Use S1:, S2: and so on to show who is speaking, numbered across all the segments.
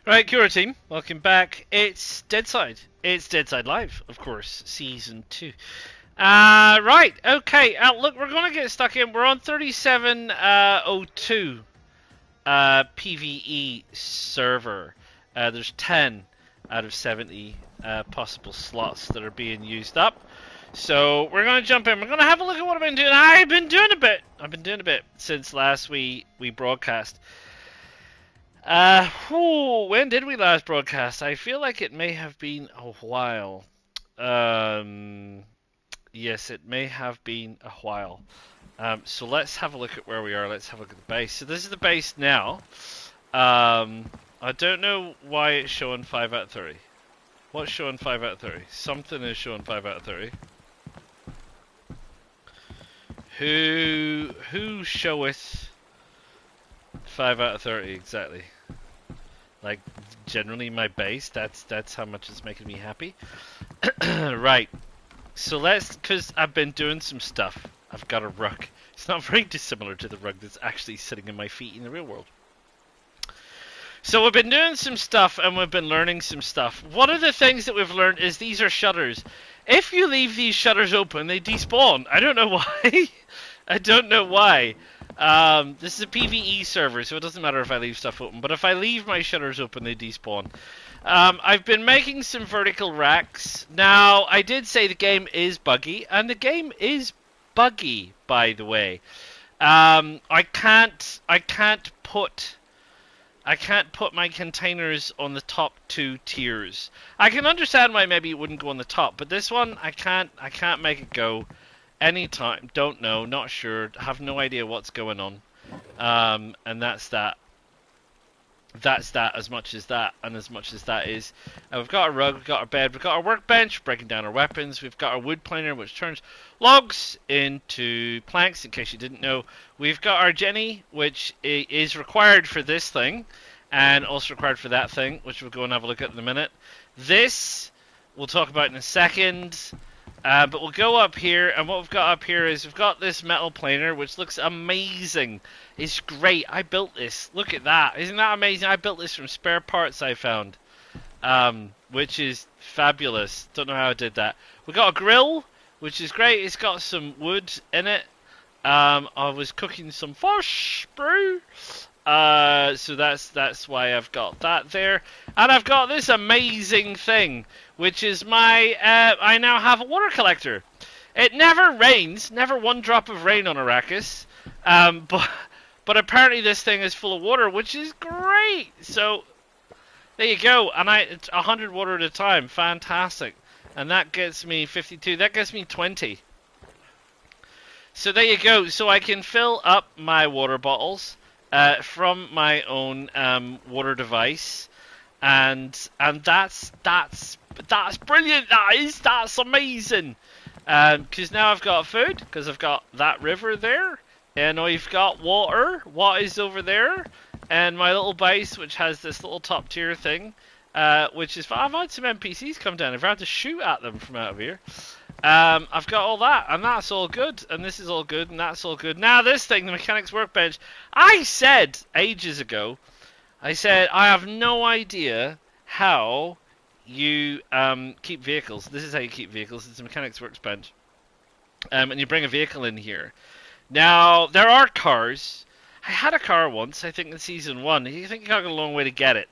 S1: Right, Cura team, welcome back. It's Deadside. It's Deadside Live, of course, season 2. Right, okay. Look, we're gonna get stuck in. We're on 3702 PvE server. There's 10 out of 70 possible slots that are being used up. So we're gonna jump in. We're gonna have a look at what I've been doing. I've been doing a bit since last we broadcast. When did we last broadcast? I feel like it may have been a while. Yes, it may have been a while. So let's have a look at where we are. Let's have a look at the base. So this is the base now. I don't know why it's showing 5 out of 30. What's showing 5 out of 30? Something is showing 5 out of 30. Who showeth 5 out of 30 exactly? Like, generally my base, that's how much it's making me happy. Right, so because I've been doing some stuff. I've got a rug. It's not very dissimilar to the rug that's actually sitting in my feet in the real world. So we've been doing some stuff and we've been learning some stuff. One of the things that we've learned is these are shutters. If you leave these shutters open, they despawn. I don't know why. I don't know why. This is a PvE server, so it doesn't matter if I leave stuff open. But if I leave my shutters open, they despawn. I've been making some vertical racks. Now, I did say the game is buggy, and the game is buggy, by the way. I can't put my containers on the top 2 tiers. I can understand why maybe it wouldn't go on the top, but this one I can't make it go. Anytime, don't know, not sure, have no idea what's going on, and that's that. That's that, as much as that, and as much as that is. We've got a rug, we've got our bed, we've got our workbench, breaking down our weapons, we've got our wood planer, which turns logs into planks, in case you didn't know. We've got our Jenny, which is required for this thing, and also required for that thing, which we'll go and have a look at in a minute. This, we'll talk about in a second. But we'll go up here, and what we've got up here is we've got this metal planer, which looks amazing. It's great. I built this. Look at that. Isn't that amazing? I built this from spare parts I found, which is fabulous. Don't know how I did that. We got a grill, which is great. It's got some wood in it. I was cooking some fish, bro. So that's why I've got that there, and I've got this amazing thing, which is my I now have a water collector. It never rains, never one drop of rain on Arrakis, but apparently this thing is full of water, which is great. So there you go, and it's 100 water at a time, fantastic, and that gets me 52. That gets me 20. So there you go. So I can fill up my water bottles from my own water device, and that's brilliant. That's amazing. Because now I've got food, because I've got that river there, and I've got water. What is over there? And my little base, which has this little top tier thing, which is. I've had some NPCs come down. I've had to shoot at them from out of here. I've got all that, and that's all good, and this is all good, and that's all good. Now this thing, the mechanics workbench, I said ages ago, I said I have no idea how you keep vehicles. This is how you keep vehicles. It's a mechanics workbench, and you bring a vehicle in here. Now there are cars. I had a car once, I think in season 1. I think you got a long way to get it.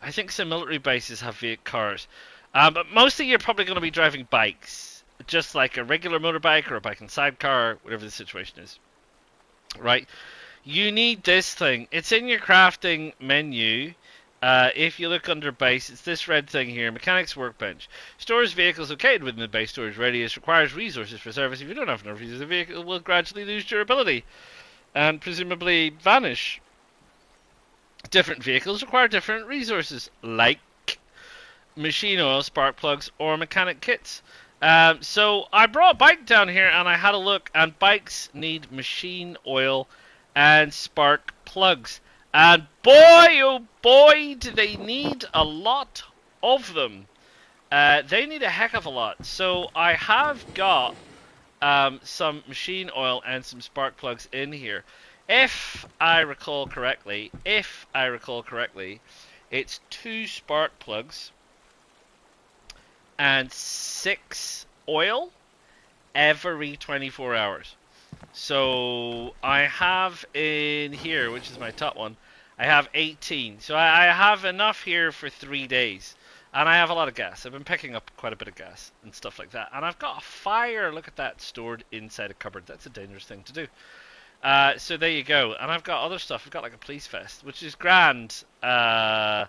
S1: I think some military bases have cars. But mostly you're probably going to be driving bikes, just like a regular motorbike or a bike and sidecar, whatever the situation is. Right? You need this thing. It's in your crafting menu. If you look under base, it's this red thing here, mechanics workbench. Stores vehicles located within the base storage radius, requires resources for service. If you don't have enough resources, the vehicle will gradually lose durability and presumably vanish. Different vehicles require different resources, like machine oil, spark plugs, or mechanic kits. So I brought a bike down here and I had a look, and bikes need machine oil and spark plugs. And boy, oh boy, do they need a lot of them. They need a heck of a lot. So I have got some machine oil and some spark plugs in here. If I recall correctly, It's 2 spark plugs and 6 oil every 24 hours. So I have in here, which is my top one, I have 18. So I have enough here for 3 days. And I have a lot of gas. I've been picking up quite a bit of gas and stuff like that. And I've got a fire, look at that, stored inside a cupboard. That's a dangerous thing to do. So there you go. And I've got other stuff. I've got like a police vest, which is grand, but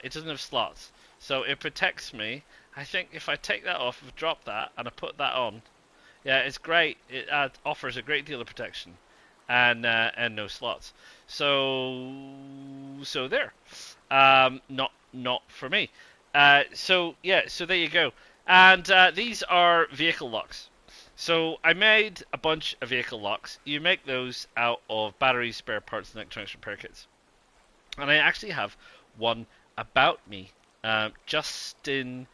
S1: it doesn't have slots. So it protects me. I think if I take that off, I've dropped that, and I put that on, yeah, it's great. It offers a great deal of protection, and no slots. So there. Not for me. So yeah. So there you go. And these are vehicle locks. So I made a bunch of vehicle locks. You make those out of batteries, spare parts, and electronics repair kits. And I actually have one about me, Justin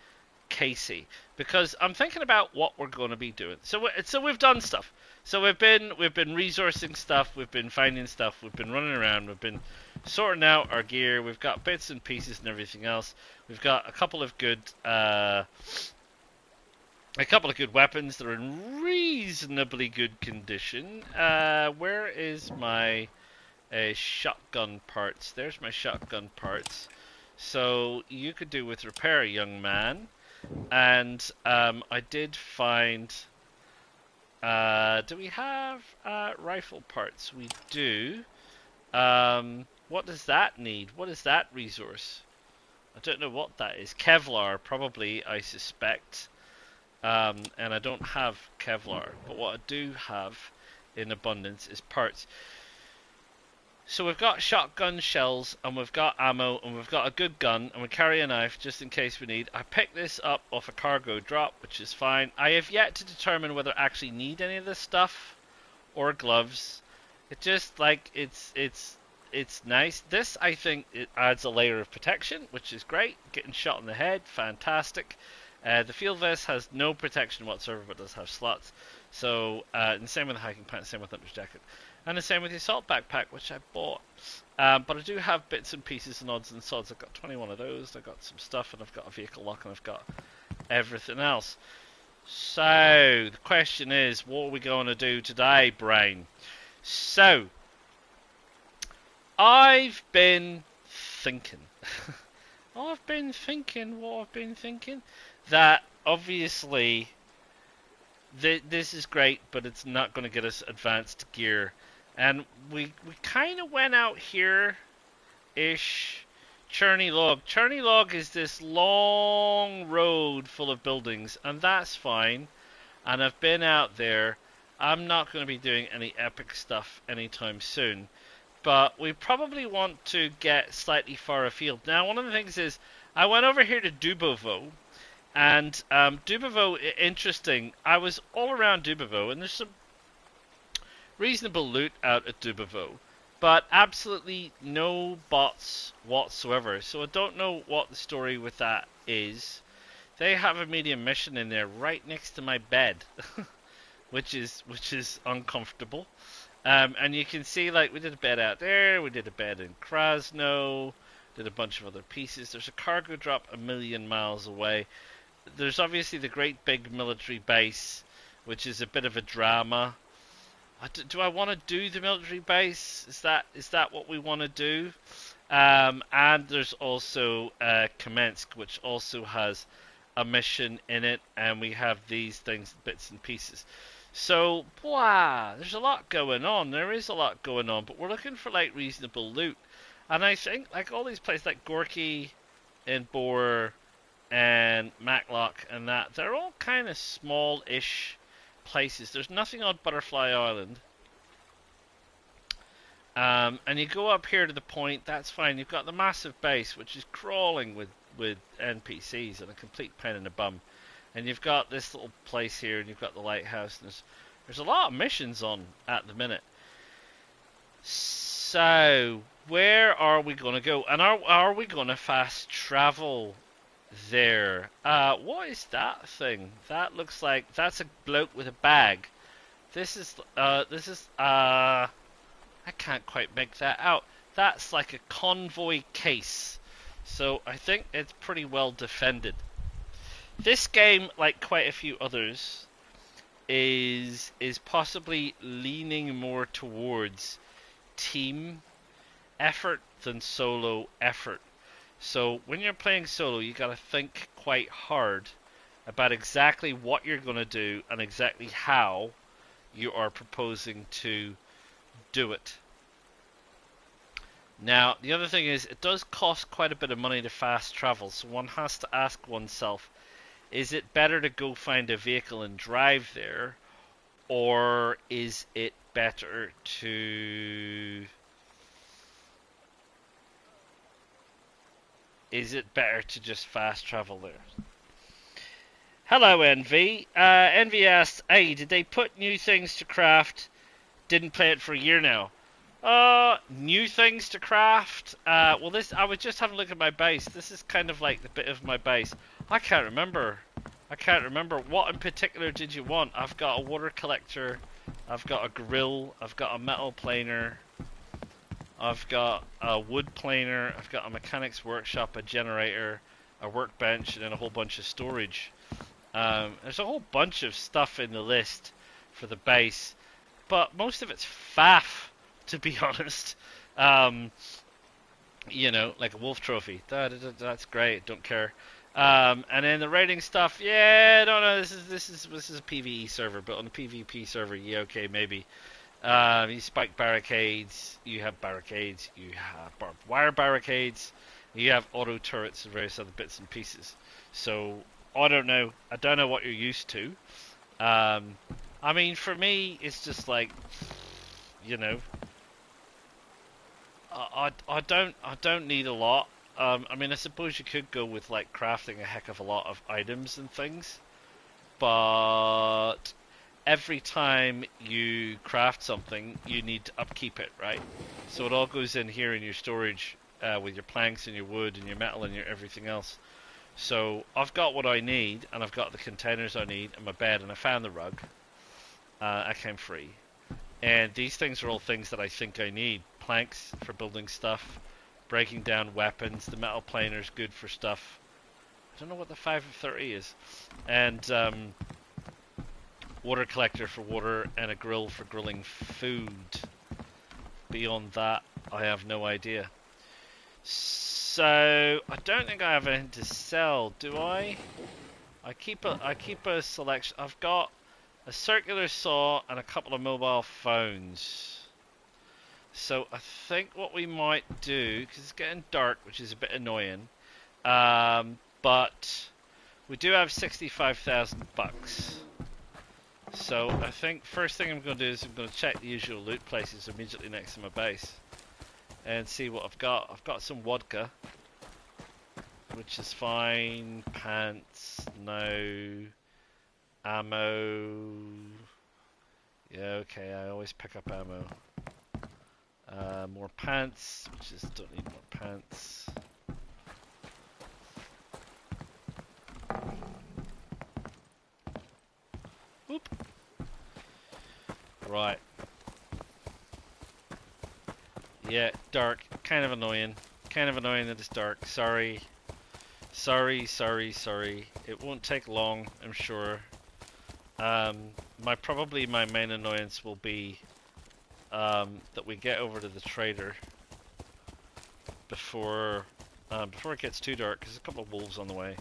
S1: Casey, because I'm thinking about what we're going to be doing. So we've done stuff. So we've been resourcing stuff. We've been finding stuff. We've been running around. We've been sorting out our gear. We've got bits and pieces and everything else. We've got a couple of good weapons that are in reasonably good condition. Where is my shotgun parts? There's my shotgun parts. So you could do with repair, young man. And I did find. Do we have rifle parts? We do. What does that need? What is that resource? I don't know what that is. Kevlar, probably, I suspect. And I don't have Kevlar, but what I do have in abundance is parts. So we've got shotgun shells, and we've got ammo, and we've got a good gun, and we carry a knife just in case we need. I picked this up off a cargo drop, which is fine. I have yet to determine whether I actually need any of this stuff or gloves. It just, like, it's nice. This, I think, it adds a layer of protection, which is great. Getting shot in the head, fantastic. The field vest has no protection whatsoever, but does have slots. So, and the same with the hiking pants, same with the hunter's jacket. And the same with the assault backpack, which I bought. But I do have bits and pieces and odds and sods. I've got 21 of those. I've got some stuff, and I've got a vehicle lock, and I've got everything else. So, the question is, what are we going to do today, brain? So, I've been thinking. What I've been thinking? That, obviously, this is great, but it's not going to get us advanced gear. And we kind of went out here-ish. Cherney Log. Cherney Log is this long road full of buildings, and that's fine. And I've been out there. I'm not going to be doing any epic stuff anytime soon. But we probably want to get slightly far afield. Now, one of the things is, I went over here to Dubovo. And Dubovo, interesting. I was all around Dubovo, and there's some reasonable loot out at Dubovo, but absolutely no bots whatsoever. So I don't know what the story with that is. They have a medium mission in there right next to my bed, which is uncomfortable. And you can see, like, we did a bed out there, we did a bed in Krasno, did a bunch of other pieces. There's a cargo drop a million miles away. There's obviously the great big military base, which is a bit of a drama. Do I want to do the military base? Is that what we want to do? And there's also Kamensk, which also has a mission in it, and we have these things, bits and pieces. So, wow, there's a lot going on. There is a lot going on, but we're looking for, like, reasonable loot. And I think, like, all these places, like Gorky and Bor and Matlock and that, they're all kind of small-ish places. There's nothing on Butterfly Island. And you go up here to the point, that's fine. You've got the massive base, which is crawling with NPCs and a complete pain in the bum. And you've got this little place here, and you've got the lighthouse. And there's a lot of missions on at the minute. So, where are we going to go? And are we going to fast travel there? What is that thing? That looks like that's a bloke with a bag. This is I can't quite make that out. That's like a convoy case. So I think it's pretty well defended. This game, like quite a few others, is possibly leaning more towards team effort than solo effort. So when you're playing solo, you got to think quite hard about exactly what you're going to do and exactly how you are proposing to do it. Now, the other thing is, it does cost quite a bit of money to fast travel, so one has to ask oneself, is it better to go find a vehicle and drive there, or is it better to just fast travel there? Hello, Envy. Envy asks, hey, did they put new things to craft? Didn't play it for a year now. New things to craft. Well, this I was just having a look at my base. This is kind of like the bit of my base. I can't remember. What in particular did you want? I've got a water collector. I've got a grill. I've got a metal planer. I've got a wood planer. I've got a mechanics workshop, a generator, a workbench, and then a whole bunch of storage. There's a whole bunch of stuff in the list for the base, but most of it's faff, to be honest. You know, like a wolf trophy. That's great. Don't care. And then the raiding stuff. Yeah, I don't know. This is a PvE server, but on a PvP server, yeah, okay, maybe. You spike barricades. You have barricades. You have barbed wire barricades. You have auto turrets and various other bits and pieces. So I don't know. I don't know what you're used to. I mean, for me, it's just like, you know, I don't need a lot. I mean, I suppose you could go with like crafting a heck of a lot of items and things, but every time you craft something, you need to upkeep it, right? So it all goes in here in your storage with your planks and your wood and your metal and your everything else. So I've got what I need, and I've got the containers I need, and my bed, and I found the rug. I came free. And these things are all things that I think I need. Planks for building stuff, breaking down weapons, the metal planer is good for stuff. I don't know what the 5 of 30 is. And water collector for water, and a grill for grilling food. Beyond that, I have no idea. So I don't think I have anything to sell, do I? I keep a selection. I've got a circular saw and a couple of mobile phones. So I think what we might do, because it's getting dark, which is a bit annoying, but we do have 65,000 bucks. So I think first thing I'm going to do is I'm going to check the usual loot places immediately next to my base and see what I've got. I've got some vodka, which is fine. Pants, no. Ammo. Yeah, okay, I always pick up ammo. More pants, which is don't need more pants. Whoop. Right. Yeah, dark. Kind of annoying. Kind of annoying that it's dark. Sorry. Sorry. It won't take long, I'm sure. Probably my main annoyance will be that we get over to the trader before it gets too dark, because there's a couple of wolves on the way,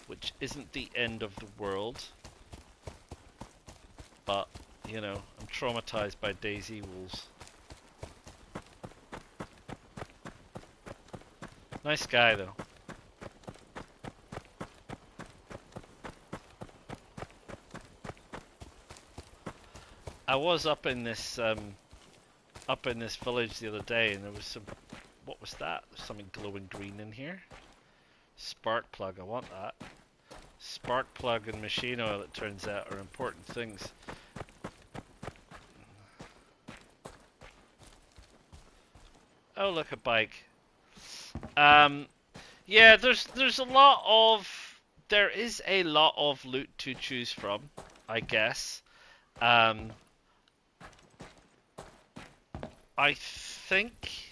S1: which isn't the end of the world, but you know, I'm traumatized by Daisy wolves. Nice guy though. I was up in this village the other day, and there was some. What was that? There's something glowing green in here. Spark plug. I want that. Spark plug and machine oil, it turns out, are important things. Oh, look, a bike. Yeah, there's a lot of. There is a lot of loot to choose from, I guess. I think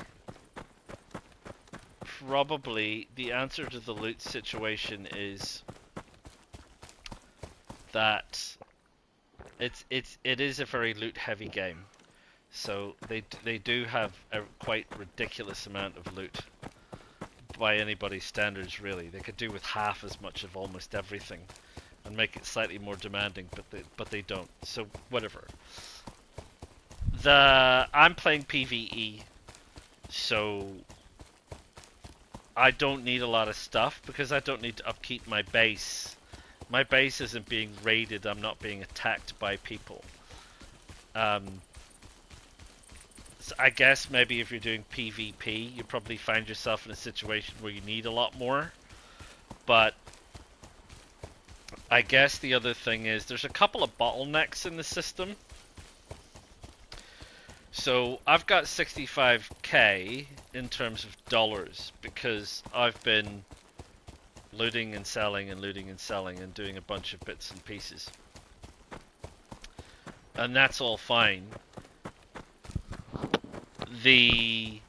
S1: probably the answer to the loot situation is that it is a very loot heavy game. So they do have a quite ridiculous amount of loot by anybody's standards, really. They could do with half as much of almost everything and make it slightly more demanding, but they don't. So whatever. I'm playing PvE, so I don't need a lot of stuff because I don't need to upkeep my base. My base isn't being raided. I'm not being attacked by people. So I guess maybe if you're doing PvP, you probably find yourself in a situation where you need a lot more. But I guess the other thing is there's a couple of bottlenecks in the system. So I've got 65k in terms of dollars because I've been looting and selling and looting and selling and doing a bunch of bits and pieces. And that's all fine. If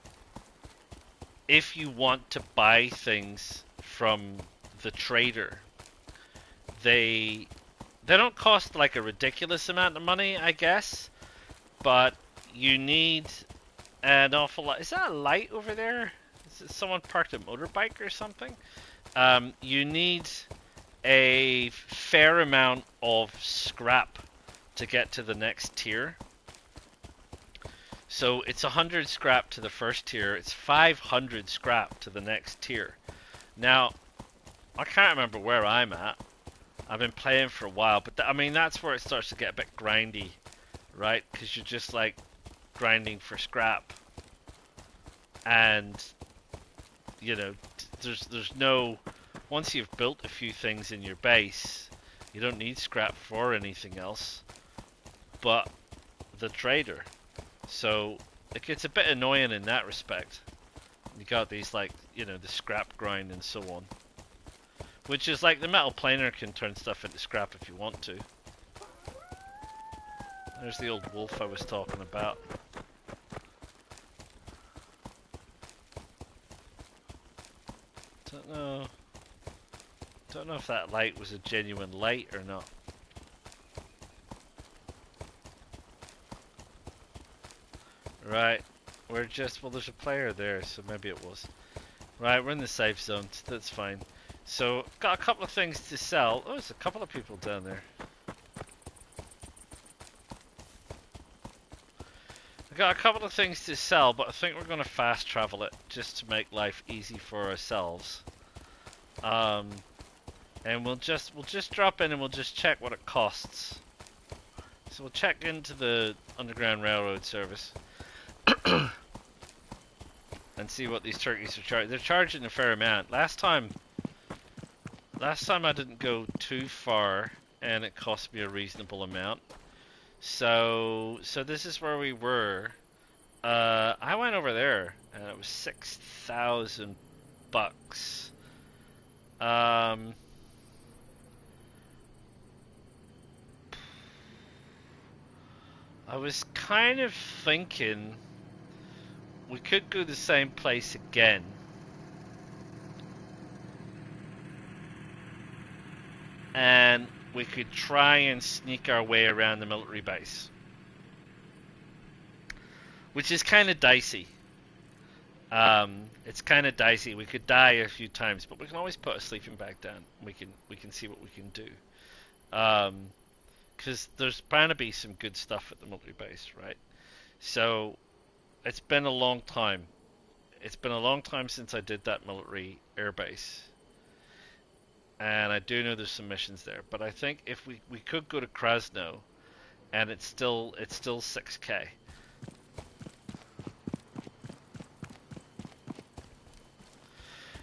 S1: you want to buy things from the trader, they don't cost like a ridiculous amount of money, I guess, but you need an awful lot. Is that a light over there? Is it someone parked a motorbike or something? You need a fair amount of scrap to get to the next tier. So it's 100 scrap to the first tier, it's 500 scrap to the next tier. Now, I can't remember where I'm at. I've been playing for a while, but I mean, that's where it starts to get a bit grindy, right? Because you're just like grinding for scrap. And, you know, there's no... Once you've built a few things in your base, you don't need scrap for anything else but the trader. So it gets a bit annoying in that respect. You got these, like, you know, the scrap grind and so on. Which is like the metal planer can turn stuff into scrap if you want to. There's the old wolf I was talking about. Don't know if that light was a genuine light or not. Right, we're just, well, there's a player there, so maybe it was. Right, we're in the safe zone, so that's fine. So, got a couple of things to sell. Oh, there's a couple of people down there. I got a couple of things to sell, but I think we're going to fast travel it, just to make life easy for ourselves. And we'll just drop in and we'll just check what it costs. So we'll check into the Underground Railroad service. And see what these turkeys are charging. They're charging a fair amount. Last time I didn't go too far, and it cost me a reasonable amount. So this is where we were. I went over there, and it was $6,000. I was kind of thinking we could go the same place again. And we could try and sneak our way around the military base. Which is kind of dicey. It's kind of dicey. We could die a few times, but we can always put a sleeping bag down. We can see what we can do. Because there's bound to be some good stuff at the military base, right? So it's been a long time. It's been a long time since I did that military airbase. And I do know there's some missions there. But I think if we could go to Krasno, and it's still 6k.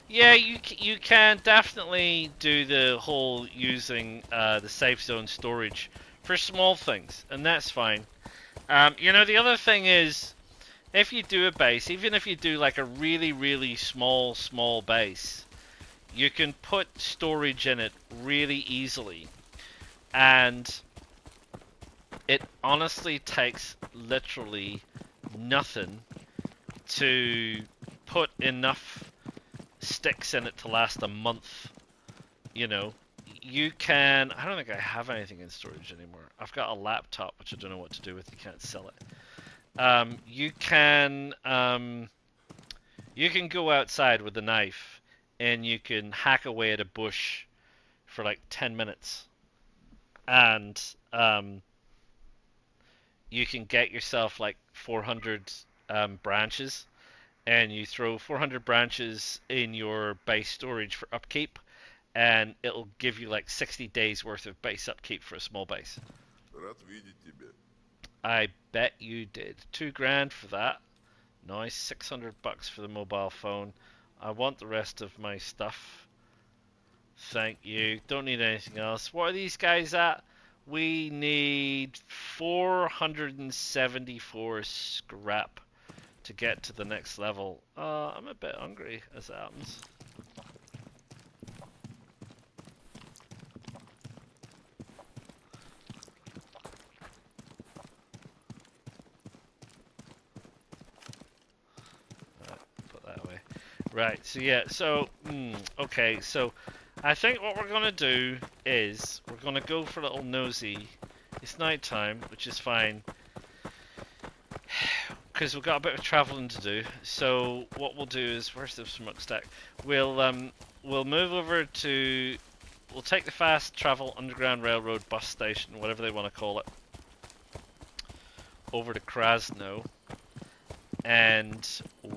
S1: Yeah, you can definitely do the whole using the safe zone storage for small things, and that's fine. You know, the other thing is, if you do a base, even if you do like a really, really small base, you can put storage in it really easily. And it honestly takes literally nothing to put enough sticks in it to last a month. You know, you can. I don't think I have anything in storage anymore. I've got a laptop which I don't know what to do with. You can't sell it. You can go outside with a knife and you can hack away at a bush for like 10 minutes, and you can get yourself like 400 branches, and you throw 400 branches in your base storage for upkeep, and it'll give you like 60 days worth of base upkeep for a small base. I bet you did. 2 grand for that. Nice. 600 bucks for the mobile phone. I want the rest of my stuff. Thank you. Don't need anything else. What are these guys at? We need 474 scrap to get to the next level. I'm a bit hungry as it happens. Put that away. Right, so yeah, so, okay, so I think what we're going to do is we're going to go for a little nosy. It's night time, which is fine, because we've got a bit of travelling to do. So what we'll do is, where's the smokestack? We'll move over to, we'll take the fast travel underground railroad bus station, whatever they want to call it, over to Krasno, and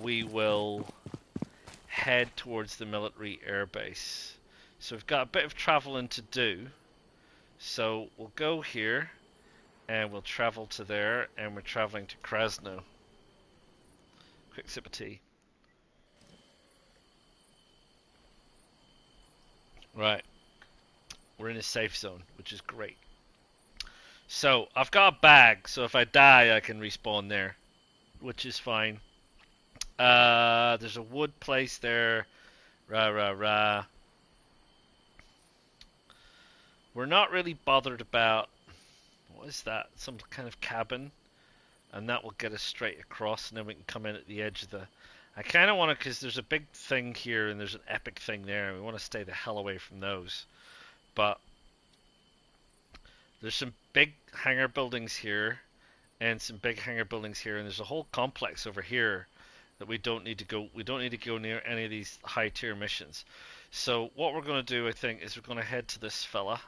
S1: we will head towards the military airbase. So we've got a bit of traveling to do. So we'll go here, and we'll travel to there, and we're traveling to Krasno. Quick sip of tea. Right. We're in a safe zone, which is great. So I've got a bag, so if I die, I can respawn there, which is fine. There's a wood place there. Rah. We're not really bothered about, what is that? Some kind of cabin, and that will get us straight across, and then we can come in at the edge of the. I kind of want to, because there's a big thing here and there's an epic thing there, and we want to stay the hell away from those. But there's some big hangar buildings here, and some big hangar buildings here, and there's a whole complex over here that we don't need to go. We don't need to go near any of these high tier missions. So what we're going to do, I think, is we're going to head to this fella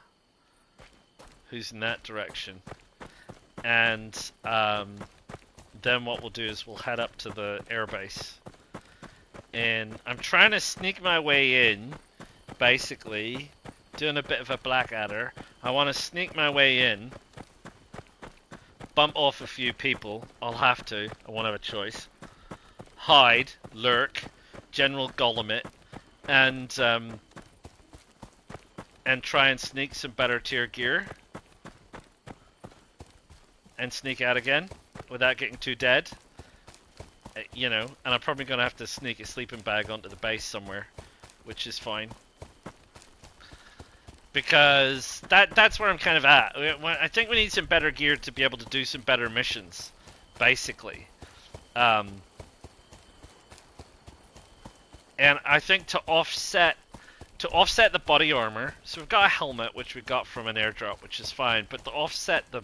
S1: who's in that direction, and then what we'll do is we'll head up to the airbase, and I'm trying to sneak my way in, basically doing a bit of a Blackadder. I want to sneak my way in, bump off a few people. I'll have to, I won't have a choice. Hide, lurk, general Golem it, and try and sneak some better tier gear, and sneak out again without getting too dead. You know, and I'm probably going to have to sneak a sleeping bag onto the base somewhere, which is fine. Because that's where I'm kind of at. I think we need some better gear to be able to do some better missions, basically. And I think to offset the body armor, so we've got a helmet which we got from an airdrop, which is fine, but to offset the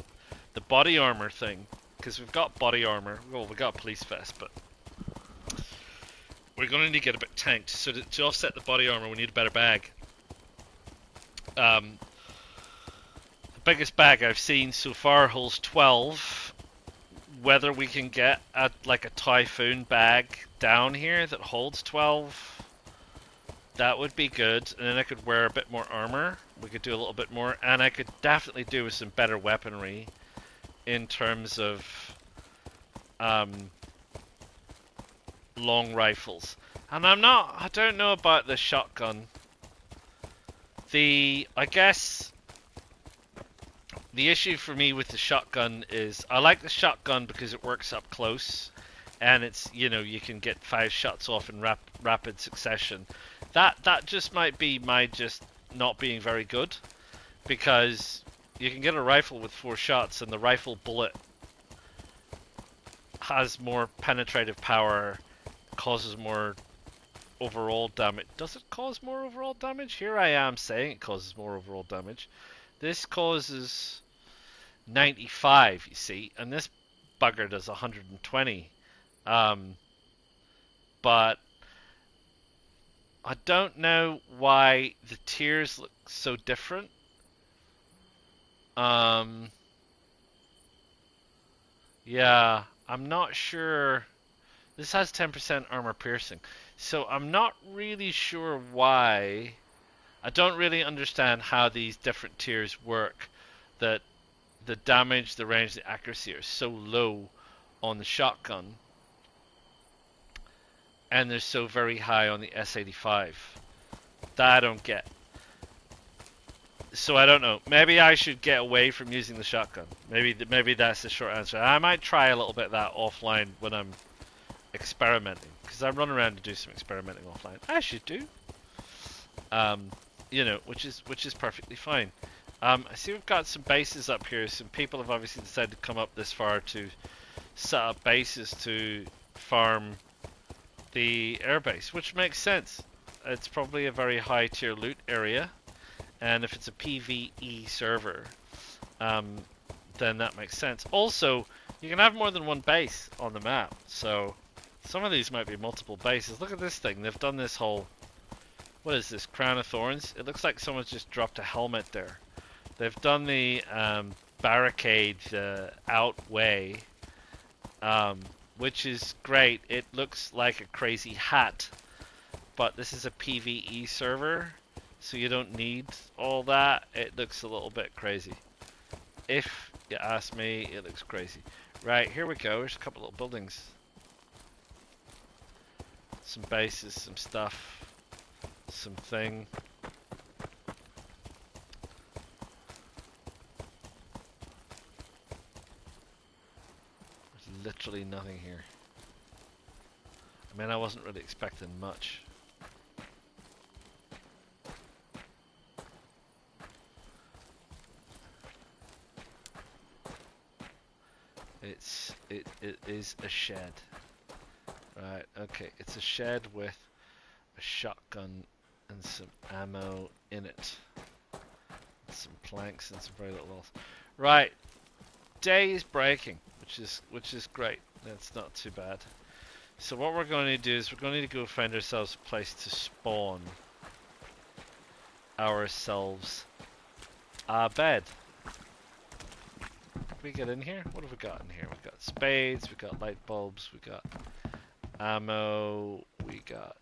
S1: body armor thing, because we've got body armor, well, we got a police vest, but we're going to need to get a bit tanked. So to offset the body armor, we need a better bag. The biggest bag I've seen so far holds 12. Whether we can get a Typhoon bag down here that holds 12, that would be good. And then I could wear a bit more armor. We could do a little bit more, and I could definitely do with some better weaponry in terms of long rifles. And I don't know about the shotgun. I guess the issue for me with the shotgun is I like the shotgun because it works up close, and it's, you know, you can get 5 shots off in rapid succession. That just might be my just not being very good, because you can get a rifle with 4 shots, and the rifle bullet has more penetrative power, causes more overall damage. Does it cause more overall damage? Here I am saying it causes more overall damage. This causes 95, you see, and this bugger does 120. But I don't know why the tiers look so different. Yeah, I'm not sure. This has 10% armor piercing, so I'm not really sure why. I don't really understand how these different tiers work. That the damage, the range, the accuracy are so low on the shotgun, and they're so very high on the S85. That I don't get. So I don't know. Maybe I should get away from using the shotgun. Maybe that's the short answer. I might try a little bit of that offline when I'm experimenting, because I run around to do some experimenting offline. I should do. You know, which is perfectly fine. I see we've got some bases up here. Some people have obviously decided to come up this far to set up bases to farm the airbase, which makes sense. It's probably a very high tier loot area, and if it's a PvE server, then that makes sense. Also, you can have more than one base on the map, so some of these might be multiple bases. Look at this thing. They've done this whole... What is this? Crown of Thorns? It looks like someone's just dropped a helmet there. They've done the barricade outway, which is great. It looks like a crazy hat, but this is a PvE server, so you don't need all that. It looks a little bit crazy. If you ask me, it looks crazy. Right, here we go. There's a couple little buildings. Some bases, some stuff. Something. There's literally nothing here. I mean, I wasn't really expecting much. It is a shed. Right, okay, it's a shed with a shotgun and some ammo in it. Some planks and some very little else. Right, day is breaking, which is great. That's not too bad. So what we're going to do is we're going to go find ourselves a place to spawn ourselves a bed. Can we get in here? What have we got in here? We've got spades, we've got light bulbs, we've got ammo, we got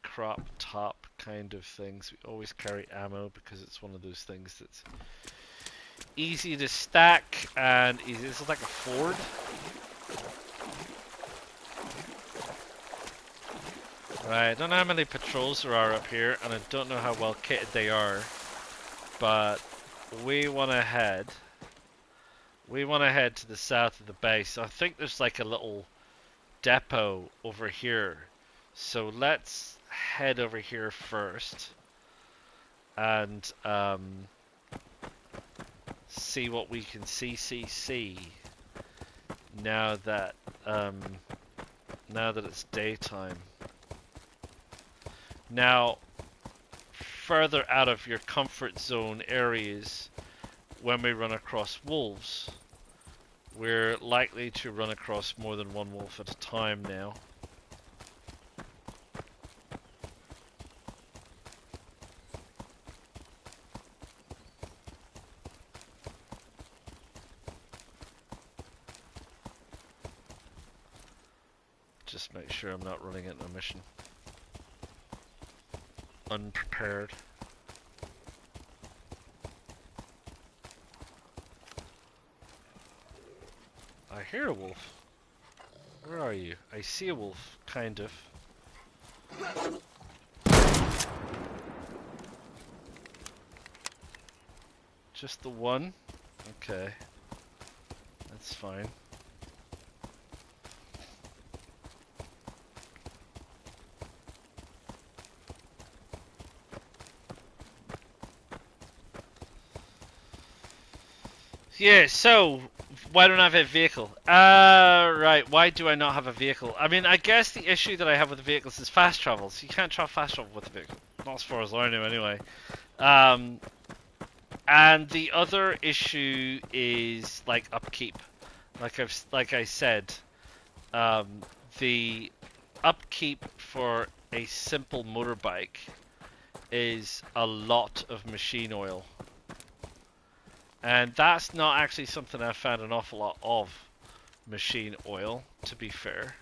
S1: crop top kind of things. We always carry ammo because it's one of those things that's easy to stack and easy. This is like a ford. Right, I don't know how many patrols there are up here, and I don't know how well kitted they are, but we want to head to the south of the base. I think there's like a little depot over here, so let's head over here first and see what we can see now that it's daytime. Now, further out of your comfort zone areas, when we run across wolves, we're likely to run across more than one wolf at a time now. Just make sure I'm not running into a mission unprepared. I hear a wolf. Where are you? I see a wolf, kind of. Just the one? Okay. That's fine. Yeah, so Why don't I have a vehicle? Right. Why do I not have a vehicle? I mean, I guess the issue that I have with the vehicles is fast travel. So you can't fast travel with a vehicle. Not as far as I know, anyway. Um, and the other issue is like upkeep. Like I said, um, the upkeep for a simple motorbike is a lot of machine oil. And that's not actually something I've found an awful lot of, machine oil, to be fair.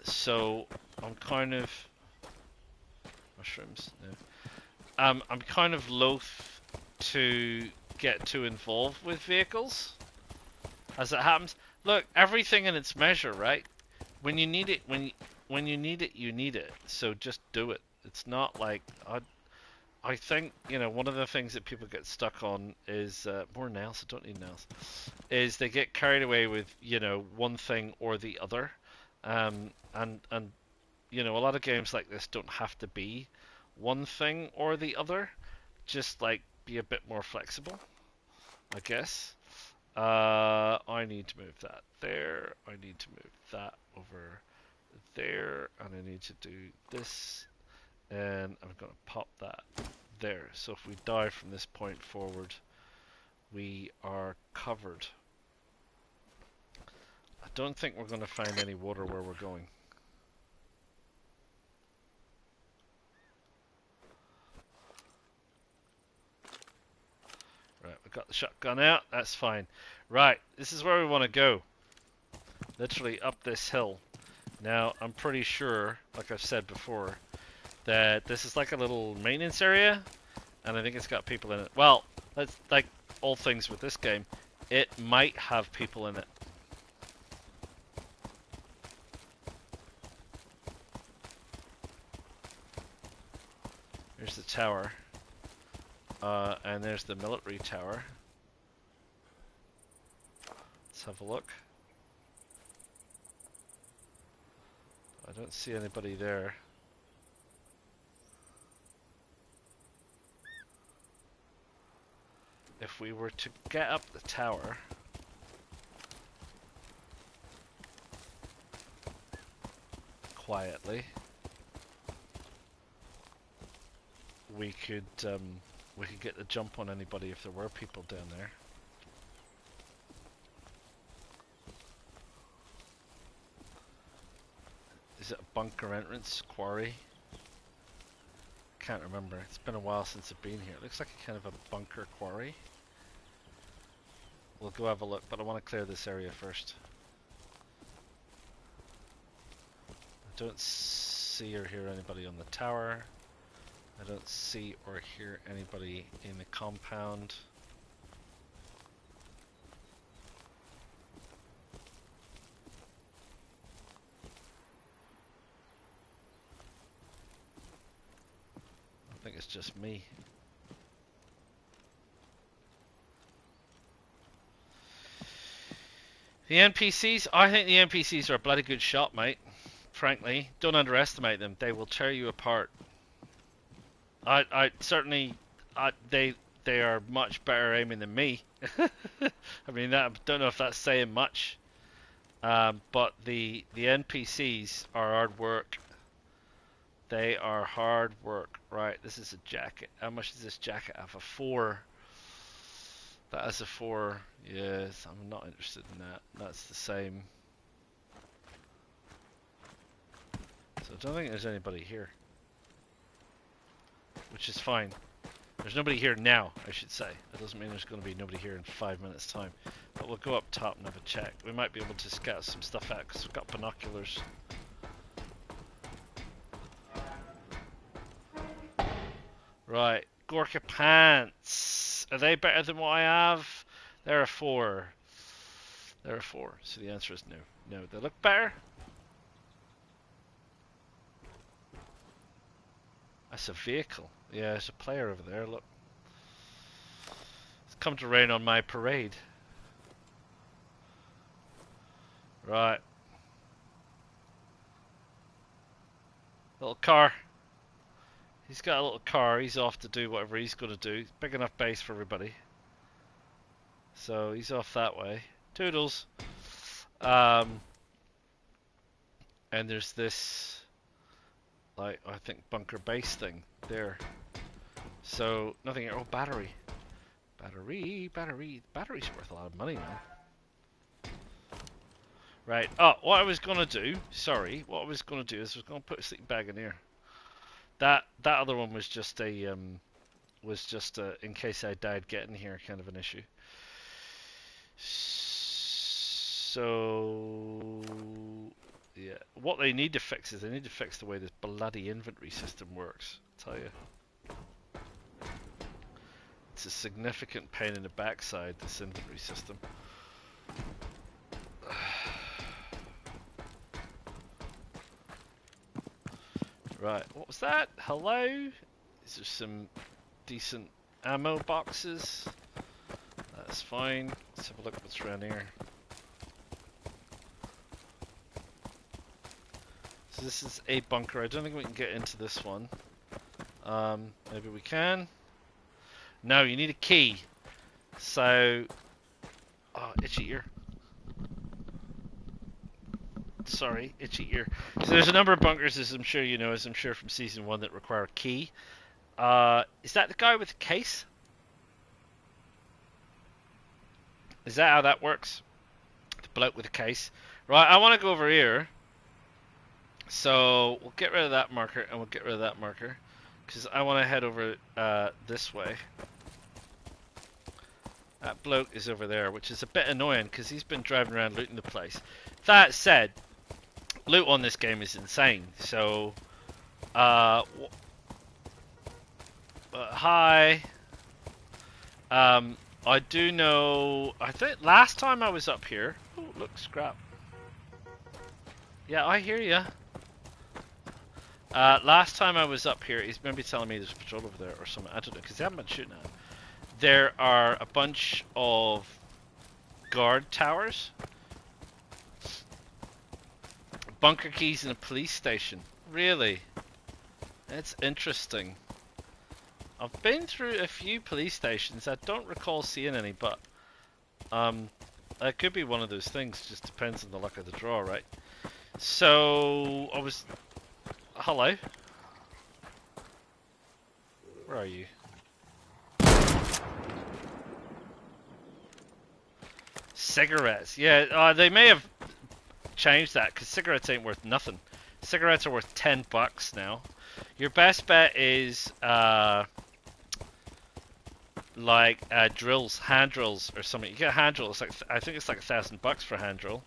S1: So I'm kind of mushrooms. No. I'm kind of loath to get too involved with vehicles, as it happens. Look, everything in its measure, right? When you need it, when you need it, you need it. So just do it. It's not like I think, you know, one of the things that people get stuck on is more nails. I don't need nails. Is they get carried away with, you know, one thing or the other, and you know, a lot of games like this don't have to be one thing or the other. Just like be a bit more flexible, I guess. I need to move that there. I need to move that over there, and I need to do this. And I'm going to pop that there. So if we die from this point forward, we are covered. I don't think we're going to find any water where we're going. Right, we've got the shotgun out. That's fine. Right, this is where we want to go. Literally up this hill. Now, I'm pretty sure, like I've said before, that this is like a little maintenance area, and I think it's got people in it. Well, that's like all things with this game. It might have people in it. There's the tower. And there's the military tower. Let's have a look. I don't see anybody there. If we were to get up the tower, quietly, we could get the jump on anybody if there were people down there. Is it a bunker entrance? Quarry? Can't remember. It's been a while since I've been here. It looks like a kind of a bunker quarry. We'll go have a look, but I want to clear this area first. I don't see or hear anybody on the tower. I don't see or hear anybody in the compound. I think it's just me. The NPCs? I think the NPCs are a bloody good shot, mate. Frankly, don't underestimate them. They will tear you apart. I certainly, they are much better aiming than me. I mean, I don't know if that's saying much. But the NPCs are hard work. They are hard work. Right, this is a jacket. How much does this jacket have? A 4. That is a 4. Yes, I'm not interested in that. That's the same. So I don't think there's anybody here. Which is fine. There's nobody here now, I should say. That doesn't mean there's going to be nobody here in 5 minutes' time. But we'll go up top and have a check. We might be able to scout some stuff out because we've got binoculars. Right, Gorka pants. Are they better than what I have? They're a 4. They're a 4. So the answer is no. No, they look better. That's a vehicle. Yeah, there's a player over there, look. It's come to rain on my parade. Right. Little car. He's got a little car. He's off to do whatever he's going to do. Big enough base for everybody. So he's off that way. Toodles. Um, and there's this, like, I think bunker base thing there. So nothing here. Oh, battery. Battery's worth a lot of money, man. Right. Oh, what I was gonna do. Sorry. What I was gonna do is I was gonna put a sleeping bag in here. That other one was just a in case I died getting here kind of an issue. So yeah, what they need to fix is they need to fix the way this bloody inventory system works. I'll tell you. It's a significant pain in the backside, this inventory system. Right, what was that? Hello? Is there some decent ammo boxes? That's fine. Let's have a look what's around here. So this is a bunker. I don't think we can get into this one. Maybe we can. No, you need a key. So... Oh, itchy ear. Sorry, itchy ear. So there's a number of bunkers, as I'm sure you know, as I'm sure from Season 1, that require a key. Is that the guy with the case? Is that how that works? The bloke with the case. Right, I want to go over here. So we'll get rid of that marker and we'll get rid of that marker. Because I want to head over this way. That bloke is over there, which is a bit annoying because he's been driving around looting the place. That said, loot on this game is insane. So, hi. I do know. I think last time I was up here. Oh, look, scrap. Yeah, I hear ya. Last time I was up here, he's maybe telling me there's a patrol over there or something. I don't know because they haven't been shooting at him. There are a bunch of guard towers, bunker keys, and a police station. Really? That's interesting. I've been through a few police stations. I don't recall seeing any, but that could be one of those things. Just depends on the luck of the draw, right? So I was. Hello. Where are you? Cigarettes. Yeah, they may have changed that because cigarettes ain't worth nothing. Cigarettes are worth $10 now. Your best bet is drills, hand drills or something. You get a hand drill. It's like I think it's like $1,000 for a hand drill.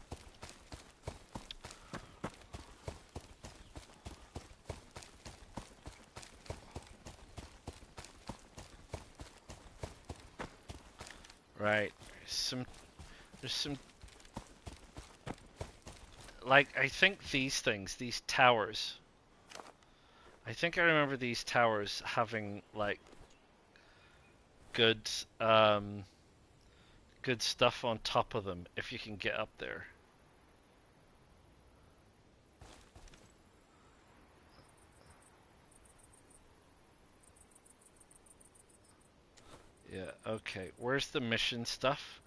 S1: Right. There's some, like, I think these things, these towers, I think I remember these towers having, like, good stuff on top of them, if you can get up there. Yeah, okay. Where's the mission stuff?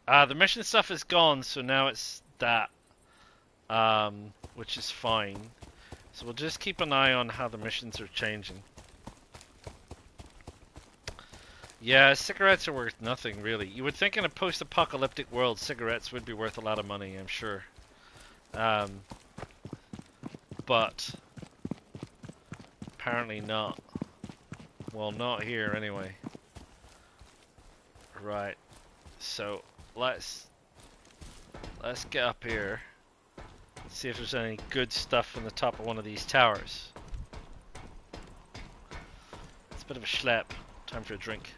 S1: The mission stuff is gone, so now it's that, which is fine. So we'll just keep an eye on how the missions are changing. Yeah, cigarettes are worth nothing, really. You would think in a post-apocalyptic world, cigarettes would be worth a lot of money, I'm sure. But apparently not. Well, not here anyway. Right. So let's get up here. See if there's any good stuff on the top of one of these towers. It's a bit of a schlep. Time for a drink.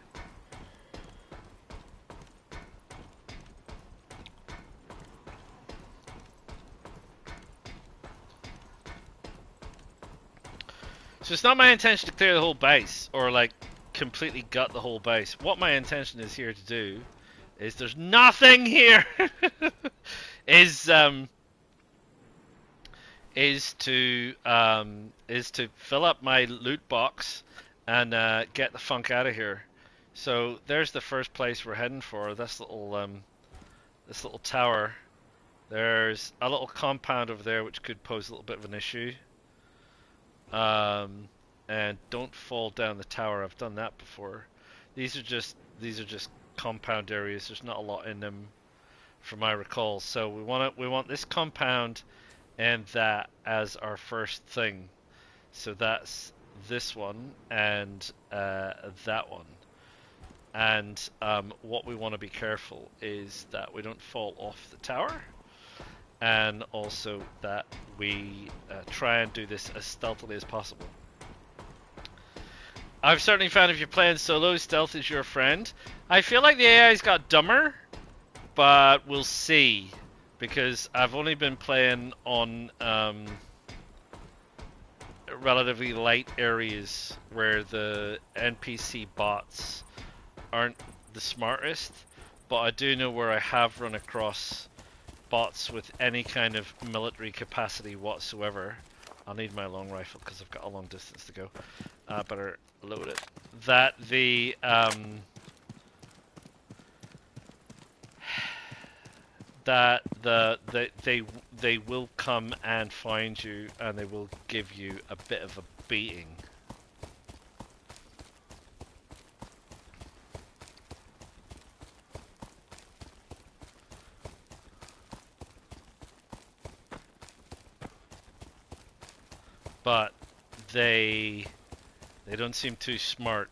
S1: So it's not my intention to clear the whole base or like completely gut the whole base. What my intention is here to do is there's nothing here. is to fill up my loot box and get the funk out of here. So there's the first place we're heading for. This this little tower. There's a little compound over there which could pose a little bit of an issue. And don't fall down the tower. I've done that before. These are just compound areas. There's not a lot in them, from my recall. So we want this compound and that as our first thing. So that's this one and that one. And what we want to be careful is that we don't fall off the tower, and also that we try and do this as stealthily as possible. I've certainly found if you're playing solo, stealth is your friend. I feel like the AI's got dumber, but we'll see. Because I've only been playing on relatively light areas where the NPC bots aren't the smartest. But I do know where I have run across bots with any kind of military capacity whatsoever. I'll need my long rifle because I've got a long distance to go. Better load it. That the they will come and find you, and they will give you a bit of a beating. But they don't seem too smart.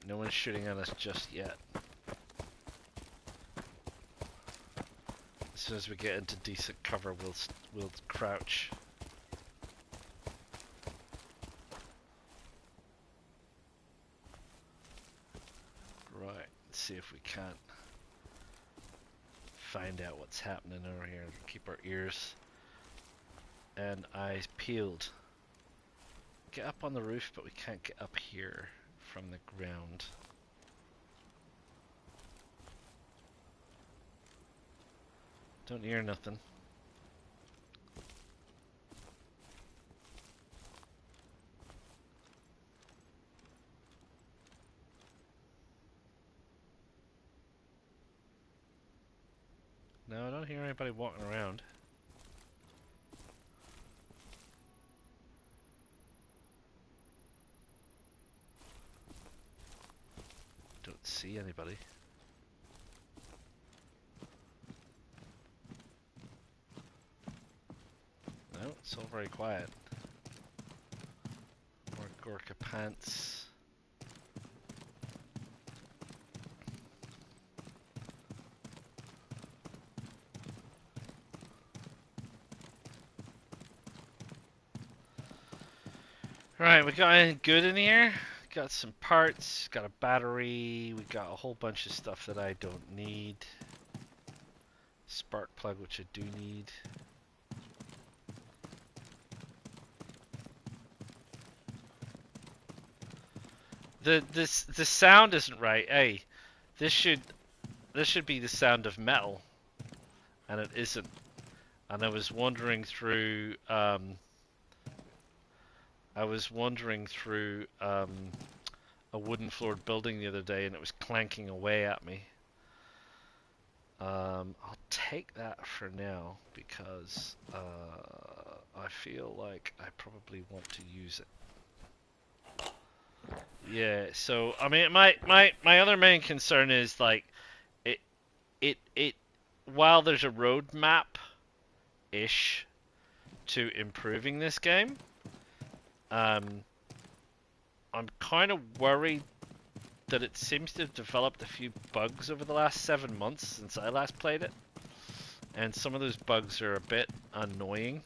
S1: No one's shooting at us just yet. As soon as we get into decent cover, we'll crouch. Right, let's see if we can't find out what's happening over here. Keep our ears and eyes peeled. Get up on the roof, but we can't get up here from the ground. Don't hear nothing. No, I don't hear anybody walking around. Don't see anybody. No, it's all very quiet. More Gorka pants. Right, we got anything good in here? Got some parts, got a battery, we got a whole bunch of stuff that I don't need. Spark plug, which I do need. The sound isn't right. Hey, this should be the sound of metal, and it isn't. And I was wandering through a wooden floored building the other day, and it was clanking away at me. I'll take that for now because I feel like I probably want to use it. Yeah, so I mean my other main concern is like it while there's a roadmap ish to improving this game, I'm kind of worried that it seems to have developed a few bugs over the last 7 months since I last played it. And some of those bugs are a bit annoying.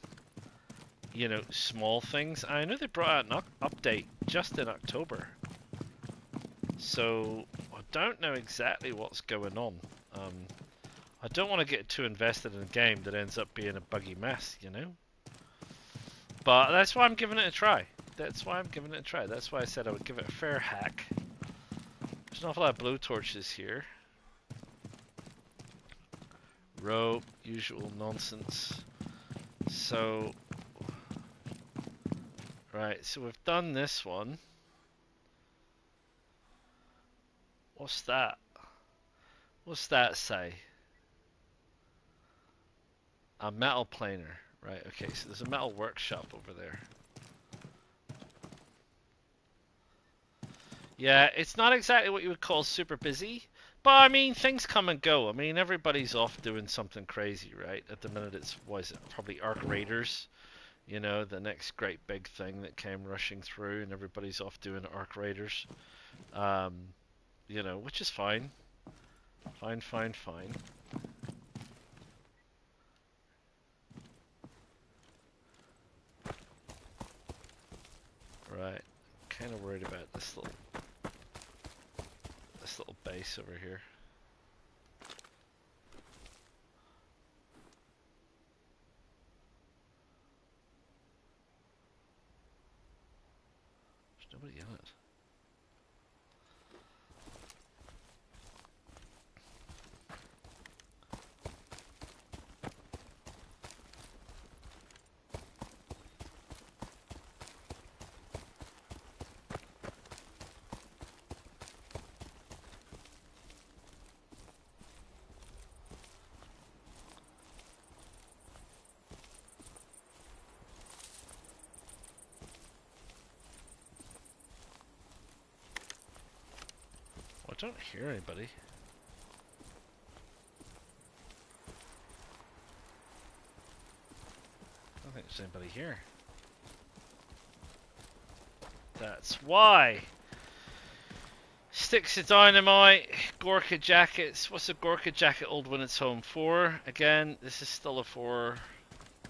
S1: You know, small things. I know they brought out an update just in October. So, I don't know exactly what's going on. I don't want to get too invested in a game that ends up being a buggy mess, you know? But that's why I'm giving it a try. That's why I said I would give it a fair hack. There's an awful lot of blowtorches here. Rope, usual nonsense. So, right, so we've done this one. What's that? What's that say? A metal planer. Right, okay, so there's a metal workshop over there. Yeah, it's not exactly what you would call super busy, but I mean, things come and go. I mean, everybody's off doing something crazy, right? At the minute, it's, what is it, probably Arc Raiders, you know, the next great big thing that came rushing through, and everybody's off doing Arc Raiders. Um, you know, which is fine. Fine, fine, fine. Right, kind of worried about this little base over here. There's nobody in it. Well, I don't hear anybody. I don't think there's anybody here. That's why. Sticks of dynamite, Gorka jackets. What's a Gorka jacket old when it's home? 4. Again, this is still a 4.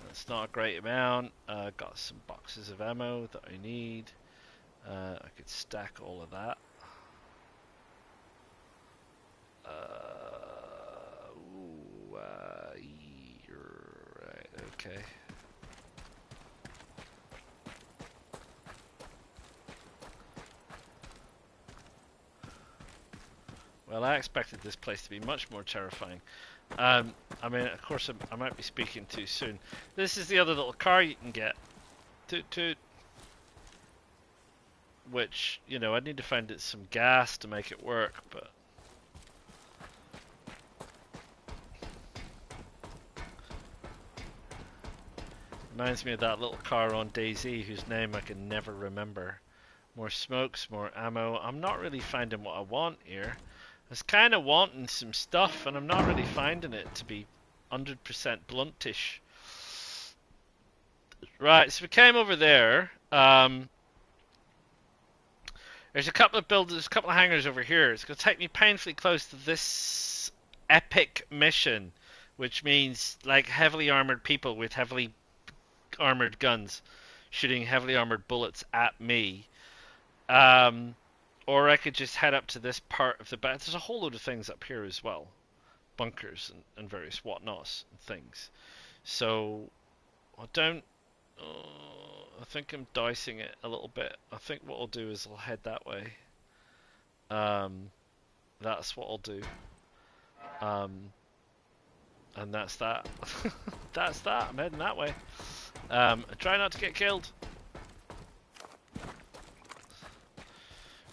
S1: That's not a great amount. Got some boxes of ammo that I need. I could stack all of that. Right, okay. Well, I expected this place to be much more terrifying. I mean, of course, I might be speaking too soon. This is the other little car you can get. Toot toot. Which, you know, I'd need to find it some gas to make it work, but... Reminds me of that little car on DayZ whose name I can never remember. More smokes, more ammo. I'm not really finding what I want here. I was kind of wanting some stuff, and I'm not really finding it, to be 100% bluntish. Right, so we came over there. There's a couple of buildings, a couple of hangars over here. It's going to take me painfully close to this epic mission, which means like heavily armored people with heavily armored guns shooting heavily armored bullets at me. Or I could just head up to this part of the base. There's a whole load of things up here as well. Bunkers and various whatnots and things. So, I don't... I think I'm dicing it a little bit. I think what I'll do is I'll head that way. That's what I'll do. And that's that. That's that. I'm heading that way. I try not to get killed.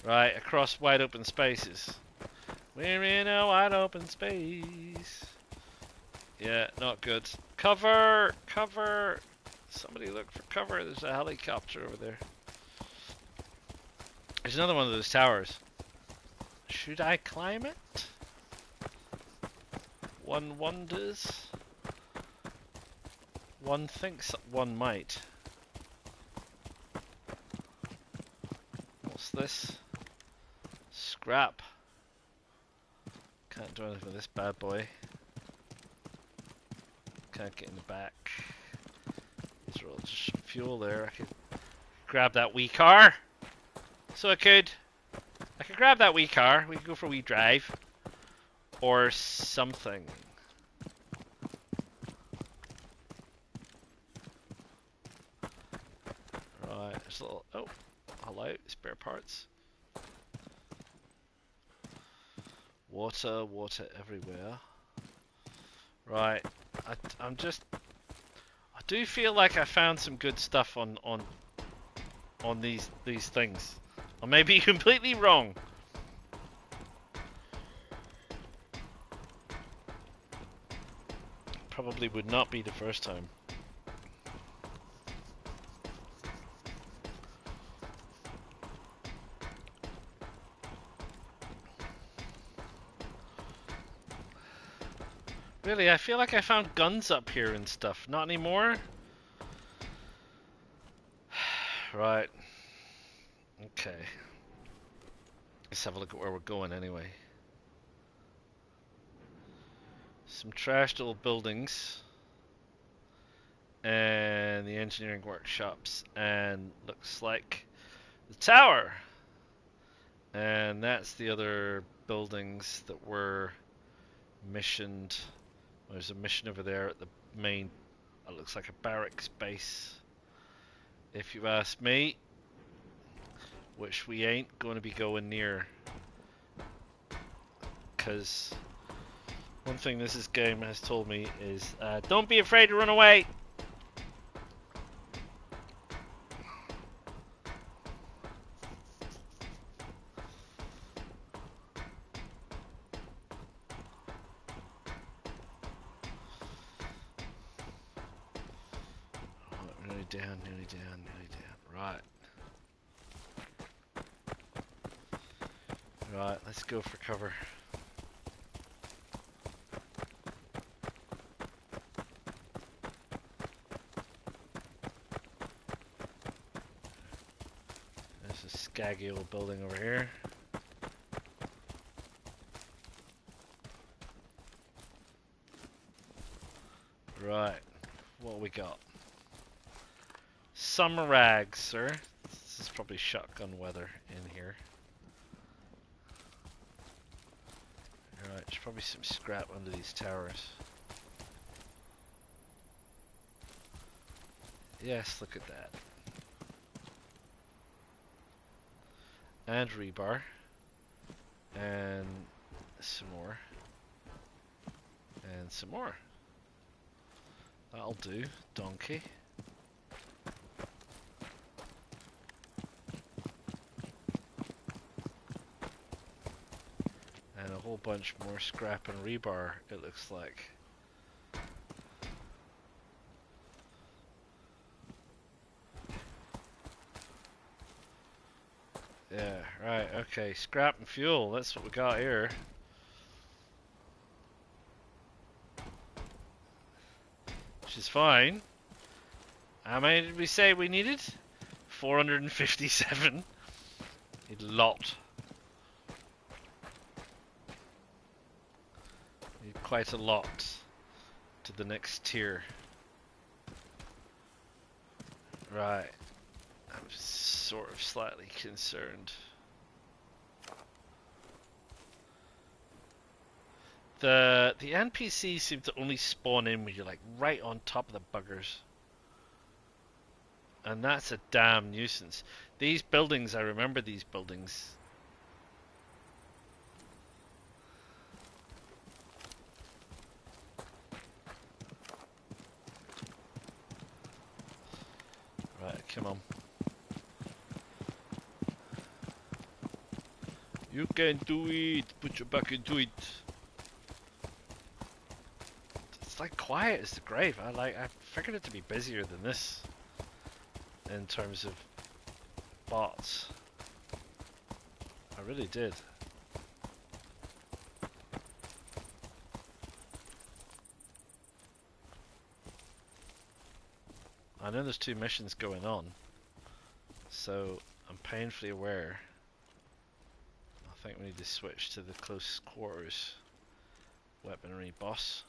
S1: Right, across wide open spaces. We're in a wide open space. Yeah, not good. Cover! Cover! Somebody look for cover. There's a helicopter over there. There's another one of those towers. Should I climb it? One wonders. One thinks one might. What's this? Scrap. Can't do anything with this bad boy. Can't get in the back. These are all just fuel there. I could grab that wee car. So I could grab that wee car. We could go for a wee drive. Or something. Right, there's a little... Oh, hello, spare parts. Water, water everywhere. Right, I'm just... I do feel like I found some good stuff on these things. I may be completely wrong. Probably would not be the first time. Really, I feel like I found guns up here and stuff. Not anymore? Right. Okay. Let's have a look at where we're going anyway. Some trashed old buildings. And the engineering workshops. And looks like the tower. And that's the other buildings that were missioned. There's a mission over there at the main, it looks like a barracks base, if you ask me, which we ain't going to be going near, because one thing this game has told me is don't be afraid to run away. Nearly down. Right, let's go for cover. There's a scaggy old building over here. Right, what we got? Summer rags, sir. This is probably shotgun weather in here. Alright, there's probably some scrap under these towers. Yes, look at that. And rebar. And some more. And some more. That'll do, donkey. And a whole bunch more scrap and rebar, it looks like. Yeah, right, okay. Scrap and fuel, that's what we got here. Which is fine. How many did we say we needed? 457. A lot. Need quite a lot to the next tier. Right. I'm sort of slightly concerned. The NPCs seem to only spawn in when you're like right on top of the buggers. And that's a damn nuisance. These buildings, I remember these buildings. Right, come on. You can do it. Put your back into it. It's like quiet as the grave. I figured it to be busier than this in terms of bots. I really did. I know there's 2 missions going on, so I'm painfully aware. I think we need to switch to the close quarters weaponry boss.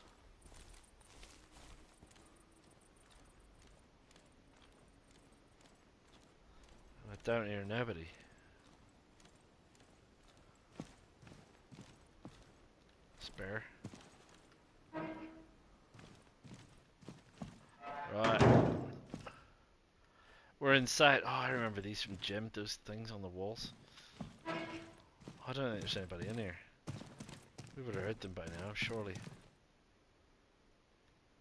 S1: I don't hear nobody. Spare. Right. We're inside. Oh, I remember these from gym, those things on the walls. I don't think there's anybody in here. We would have heard them by now, surely.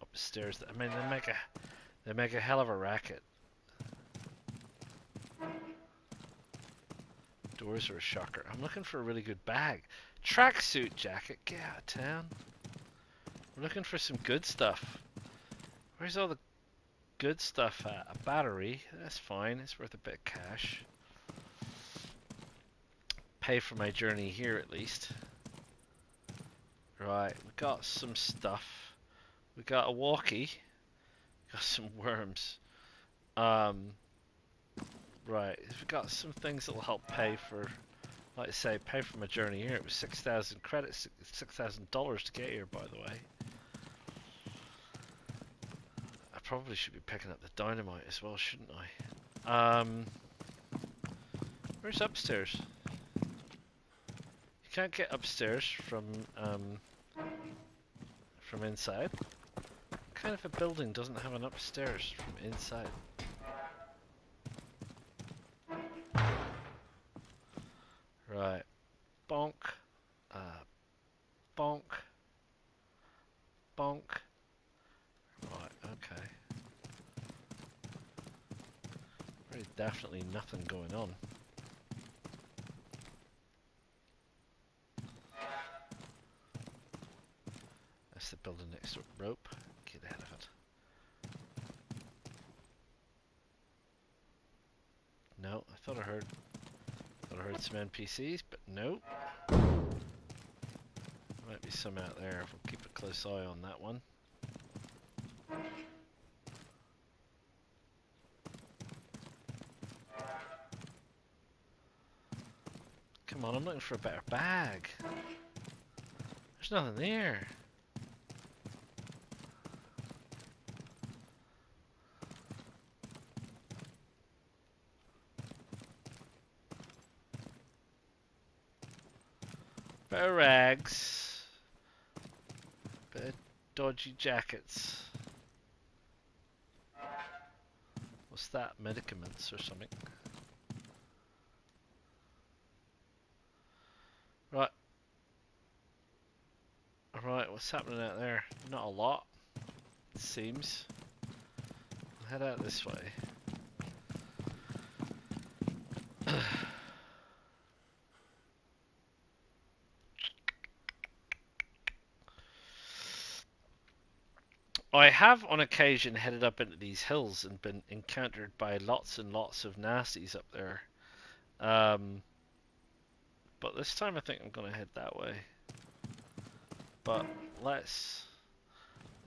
S1: Upstairs. I mean, They make a hell of a racket. Doors are a shocker. I'm looking for a really good bag. Tracksuit jacket. Get out of town. We're looking for some good stuff. Where's all the good stuff at? A battery. That's fine. It's worth a bit of cash. Pay for my journey here at least. Right. We got some stuff. We got a walkie. Got some worms. Right, we've got some things that will help pay for, like I say, pay for my journey here. It was 6,000 credits, $6,000 to get here, by the way. I probably should be picking up the dynamite as well, shouldn't I? Where's upstairs? You can't get upstairs from inside. What kind of a building doesn't have an upstairs from inside? Right. Bonk. Bonk. Bonk. Right, okay. There's definitely nothing going on. That's the building next door. Rope. Get out of it. No, I thought I heard some NPCs, but nope. Might be some out there. We'll keep a close eye on that one. Come on, I'm looking for a better bag. There's nothing there. Better rags. Better dodgy jackets. What's that? Medicaments or something? Right. Right, what's happening out there? Not a lot, it seems. We'll head out this way. I have on occasion headed up into these hills and been encountered by lots and lots of nasties up there. But this time I think I'm gonna head that way. But let's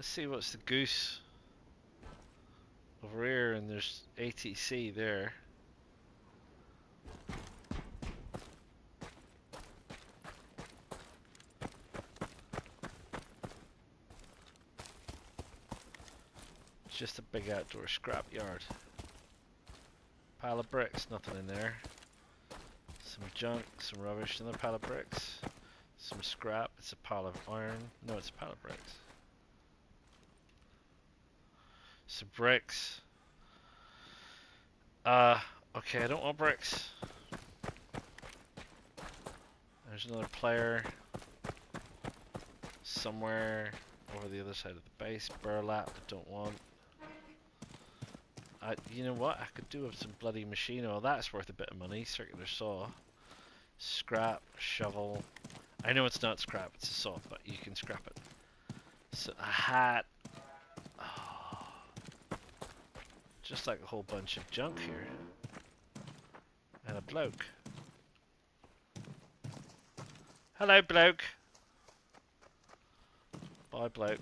S1: see what's the goose over here, and there's ATC there. Just a big outdoor scrap yard. Pile of bricks, nothing in there. Some junk, some rubbish, another pile of bricks. Some scrap, it's a pile of iron. No, it's a pile of bricks. Some bricks. Okay, I don't want bricks. There's another player somewhere over the other side of the base. Burlap, I don't want. You know what? I could do with some bloody machine oil. That's worth a bit of money. Circular saw. Scrap. Shovel. I know it's not scrap. It's a saw, but you can scrap it. So, a hat. Oh, just like a whole bunch of junk here. And a bloke. Hello, bloke. Bye, bloke.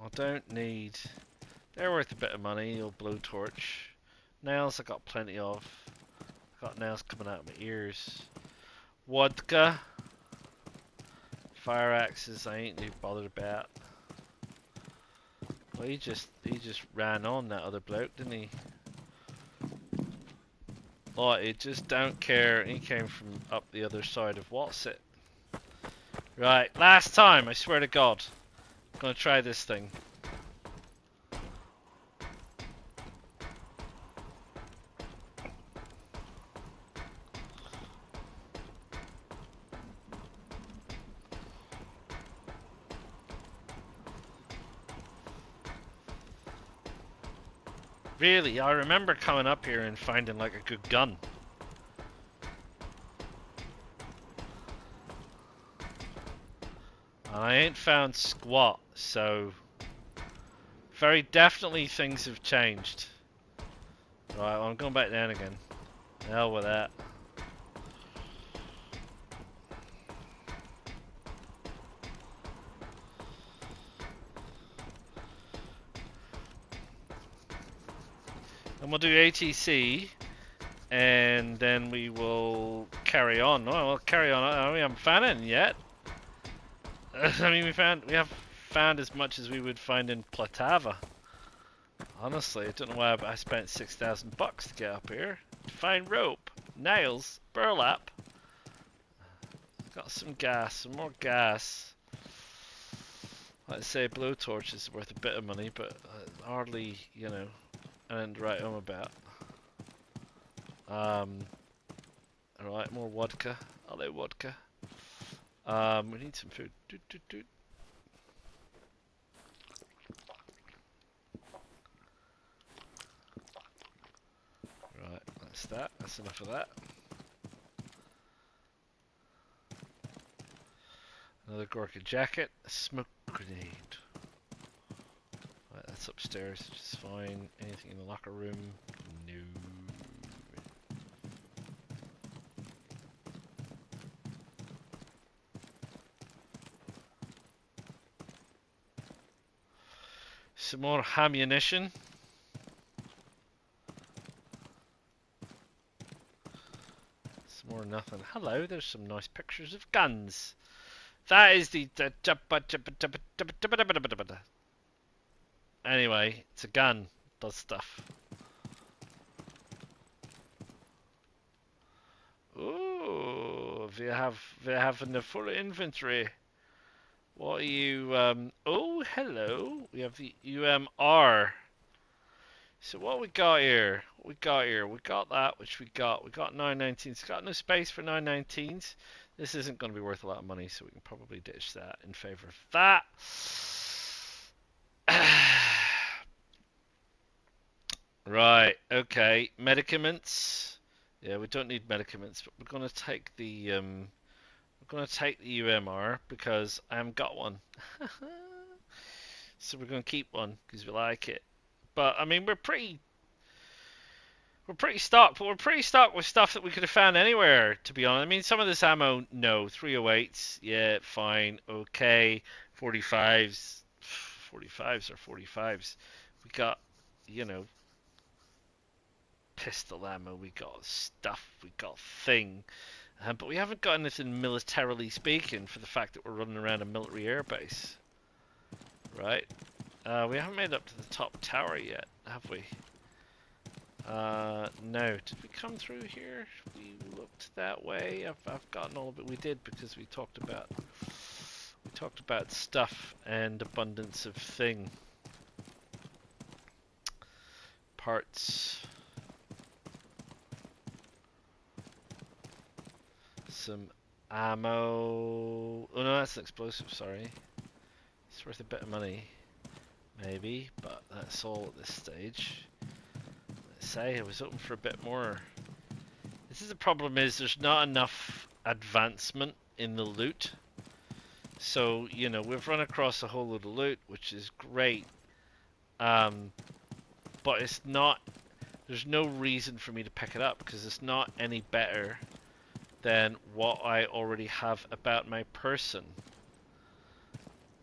S1: I don't need... They're worth a bit of money, old blowtorch. Nails I got plenty of. I got nails coming out of my ears. Vodka. Fire axes I ain't too bothered about. Well, he just ran on that other bloke, didn't he? Like, he just don't care. He came from up the other side of what's it. Right, last time, I swear to God. I'm gonna try this thing. Really, I remember coming up here and finding like a good gun. And I ain't found squat, so very definitely things have changed. Right, well, I'm going back down again. Hell with that. And we'll do ATC, and then we will carry on. Oh, we'll carry on. We haven't found anything yet. I mean, we have found as much as we would find in Platava. Honestly, I don't know why I spent $6,000 to get up here. To find rope, nails, burlap. Got some gas, some more gas. Let's say blowtorch is worth a bit of money, but hardly, you know, anything to write home about. Alright, more vodka. I like vodka. We need some food. Doot, doot, doot. Right, that's that. That's enough of that. Another Gorka jacket. A smoke grenade. Right, that's upstairs, which is fine. Anything in the locker room? No. Some more ammunition. Some more nothing. Hello, there's some nice pictures of guns. That is the anyway, it's a gun. Does stuff. Ooh, we have in the full inventory. What are you? Oh, hello. We have the UMR. So what we got here? We got that, which we got. We got 919s. Got no space for 919s. This isn't going to be worth a lot of money, so we can probably ditch that in favor of that. Right. Okay. Medicaments. Yeah, we don't need medicaments, but we're going to take the UMR because I haven't got one. So we're going to keep one because we like it. But I mean, we're pretty stocked, but we're pretty stocked with stuff that we could have found anywhere, to be honest. I mean, some of this ammo, no. 308s, yeah, fine, okay. 45s are 45s. We got, you know, pistol ammo, we got stuff, we got thing. But we haven't got anything militarily speaking for the fact that we're running around a military airbase. Right? We haven't made it up to the top tower yet, have we? No. Did we come through here? We looked that way. I've gotten all of it. We did because we talked about stuff and abundance of thing. Parts. Some ammo. Oh no, that's an explosive, sorry. It's worth a bit of money. Maybe, but that's all at this stage. Let's say I was hoping for a bit more. This is the problem, is there's not enough advancement in the loot. So, you know, we've run across a whole load of loot, which is great. But it's not, there's no reason for me to pick it up because it's not any better than what I already have about my person.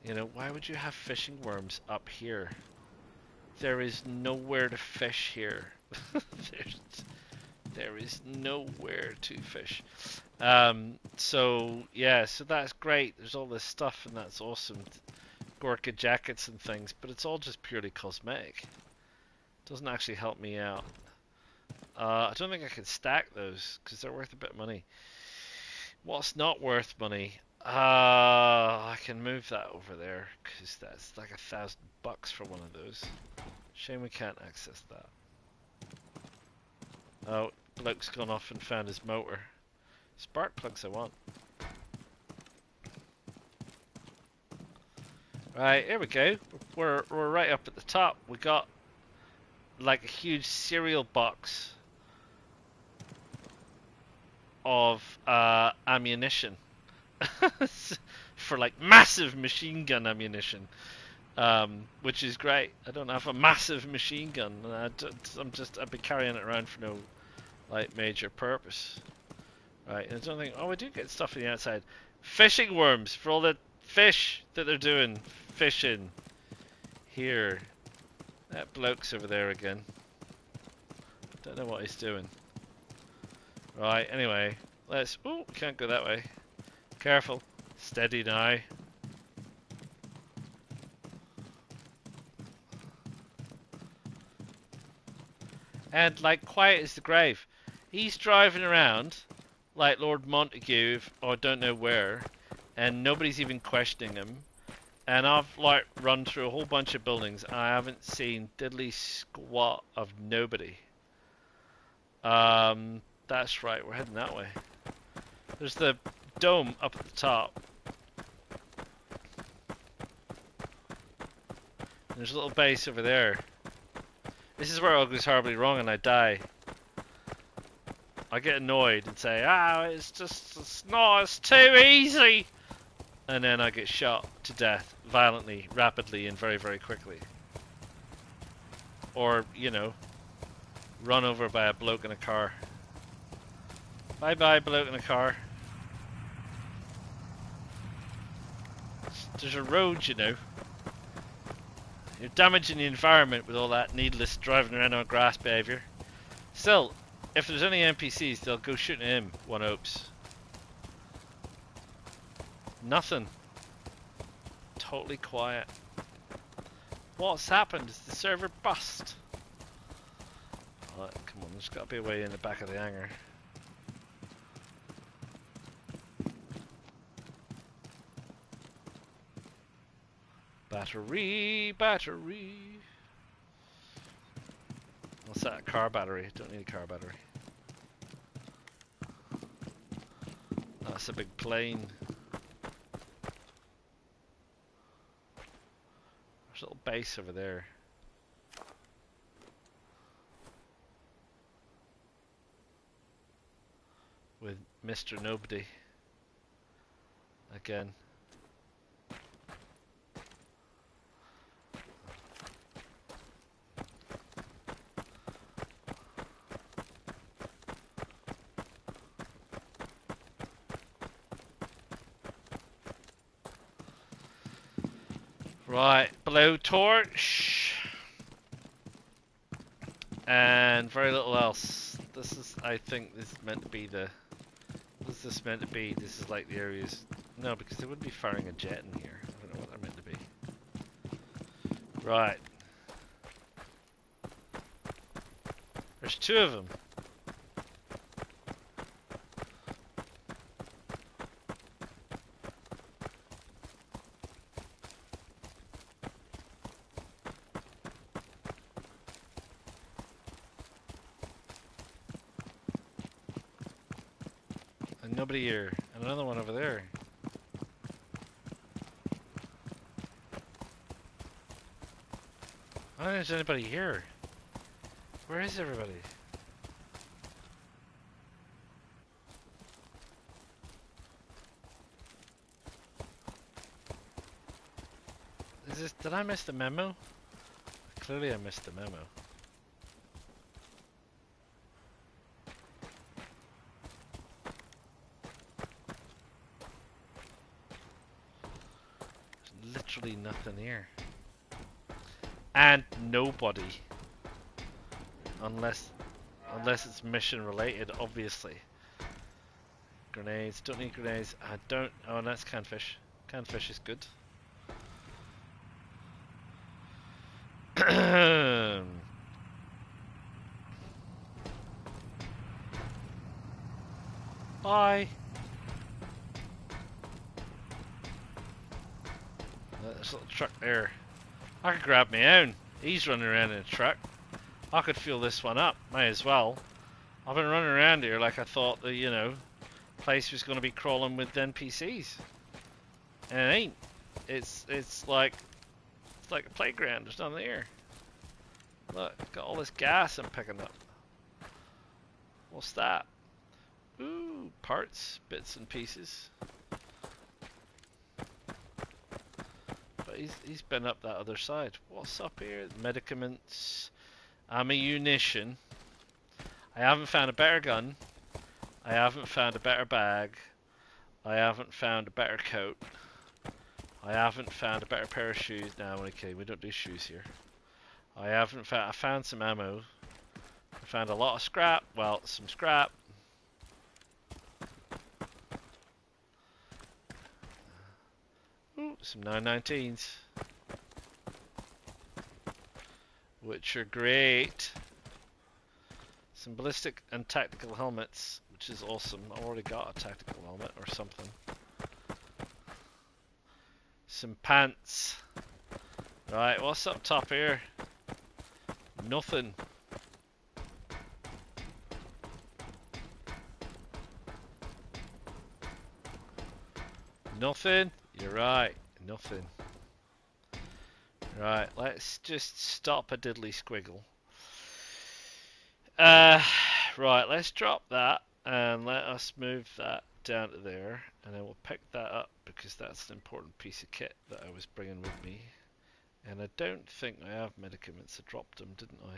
S1: You know, why would you have fishing worms up here? There is nowhere to fish here. There is nowhere to fish. So yeah, so that's great. There's all this stuff and that's awesome. Gorka jackets and things, but it's all just purely cosmetic. It doesn't actually help me out. I don't think I can stack those because they're worth a bit of money. What's not worth money? I can move that over there because that's like $1,000 for one of those. Shame we can't access that. Oh, bloke's gone off and found his motor. Spark plugs I want. Right, here we go. We're right up at the top. We got like a huge cereal box of ammunition for like massive machine gun ammunition, which is great. I don't have a massive machine gun. I've been carrying it around for no like major purpose. Right, and I don't think. Oh, we do get stuff on the outside. Fishing worms for all the fish that they're doing. Fishing here. That bloke's over there again. Don't know what he's doing. Right, anyway, let's. Oh, can't go that way. Careful. Steady now. And like quiet as the grave. He's driving around like Lord Montague or don't know where, and nobody's even questioning him. And I've like run through a whole bunch of buildings. I haven't seen diddly squat of nobody. That's right. We're heading that way. There's the dome up at the top. And there's a little base over there. This is where all goes horribly wrong and I die. I get annoyed and say, it's too easy. And then I get shot to death violently, rapidly, and very, very quickly. Or, you know, run over by a bloke in a car. Bye bye, bloke in a car. There's a road, you know. You're damaging the environment with all that needless driving around on grass behaviour. Still, if there's any NPCs, they'll go shooting him, one hopes. Nothing. Totally quiet. What's happened? Is the server bust? Oh, come on, there's got to be a way in the back of the hangar. Battery, battery. What's that? A car battery. Don't need a car battery. That's a big plane. There's a little base over there. With Mr. Nobody. Again. Right, blowtorch. And very little else. This is, I think this is meant to be the... What is this meant to be? This is like the areas... No, because they wouldn't be firing a jet in here. I don't know what they're meant to be. Right. There's two of them. And nobody here. And another one over there. I don't think there's anybody here. Where is everybody? Is this... Did I miss the memo? Clearly I missed the memo. There's literally nothing here. And nobody. Unless it's mission related, obviously. Grenades, don't need grenades. I don't... Oh, that's canned fish. Canned fish is good. Bye. There's a little truck there. I could grab my own. He's running around in a truck. I could fuel this one up. May as well. I've been running around here like I thought the, you know, place was going to be crawling with NPCs. And it ain't. It's like a playground. There's nothing there. Look, got all this gas I'm picking up. What's that? Ooh, parts, bits and pieces. But he's been up that other side. What's up here? Medicaments, ammunition. I haven't found a better gun. I haven't found a better bag. I haven't found a better coat. I haven't found a better pair of shoes. No, okay, we don't do shoes here. I found some ammo. I found a lot of scrap. Well, some scrap. Ooh, some 919s. Which are great. Some ballistic and tactical helmets, which is awesome. I already got a tactical helmet or something. Some pants. Right, what's up top here? Nothing. Nothing? You're right, nothing. Right, let's just stop a diddly squiggle. Right, let's drop that and let us move that down to there, and then we'll pick that up because that's an important piece of kit that I was bringing with me. And I don't think I have medicaments. I dropped them, didn't I?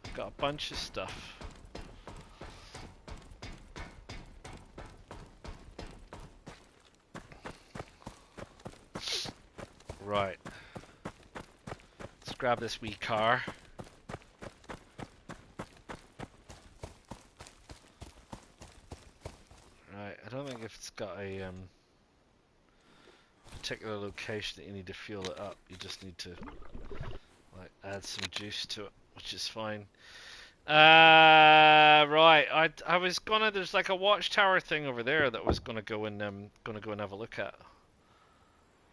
S1: I've got a bunch of stuff. Right. Let's grab this wee car. Right, I don't think if it's got a particular location that you need to fuel it up. You just need to like add some juice to it, which is fine. Right. I was gonna. There's like a watchtower thing over there that was gonna go and have a look at.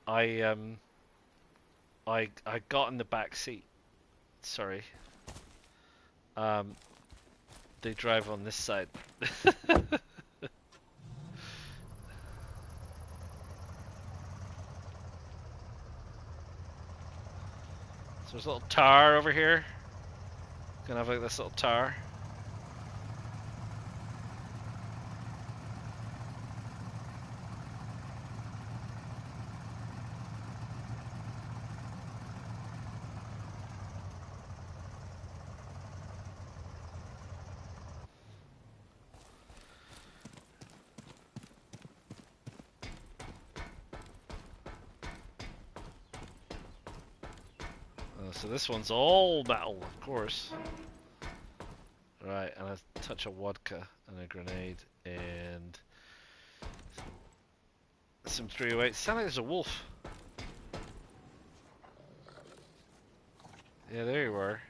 S1: I got in the back seat. Sorry. They drive on this side. So there's a little tower over here. Gonna have like this little tower. So this one's all metal, of course. Right, and a touch of vodka and a grenade and some 308. Sound like there's a wolf. Yeah, there you are. Are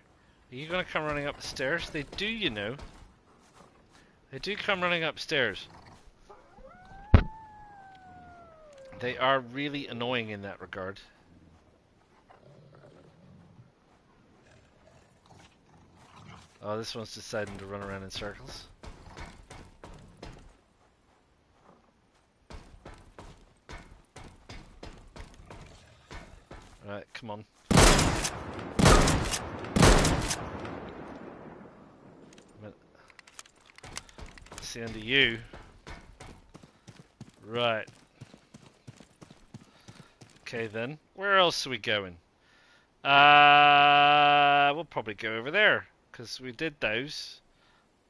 S1: you gonna come running up the stairs? They do, you know. They do come running upstairs. They are really annoying in that regard. Oh, this one's deciding to run around in circles. Right, come on. It's the end of you. Right. Okay then. Where else are we going? We'll probably go over there. Because we did those.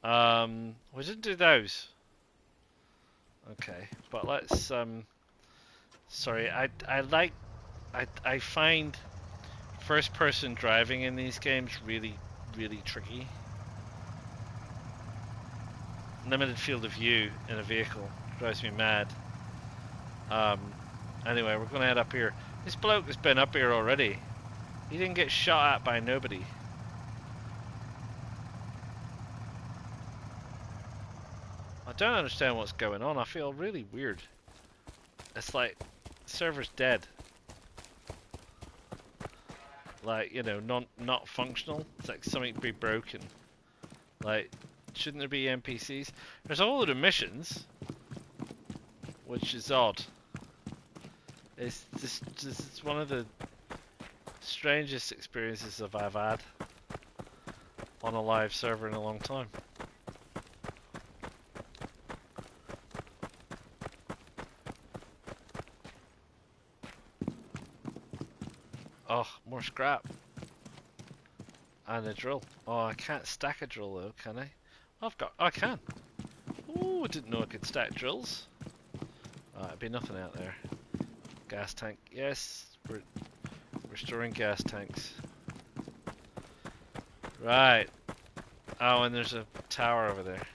S1: We didn't do those. Okay, but let's sorry, I find first person driving in these games really tricky. Limited field of view in a vehicle drives me mad. Anyway, we're gonna head up here. This bloke has been up here already. He didn't get shot at by nobody. I don't understand what's going on. I feel really weird. It's like the server's dead. Like, you know, not functional. It's like something to be broken. Like, shouldn't there be NPCs? There's a whole load of missions, which is odd. It's just it's one of the strangest experiences I've had. on a live server in a long time. Oh, more scrap. And a drill. Oh, I can't stack a drill though, can I? Oh, I can. Ooh, I didn't know I could stack drills. It'd be nothing out there. Gas tank. Yes, we're restoring gas tanks. Right. Oh, and there's a tower over there.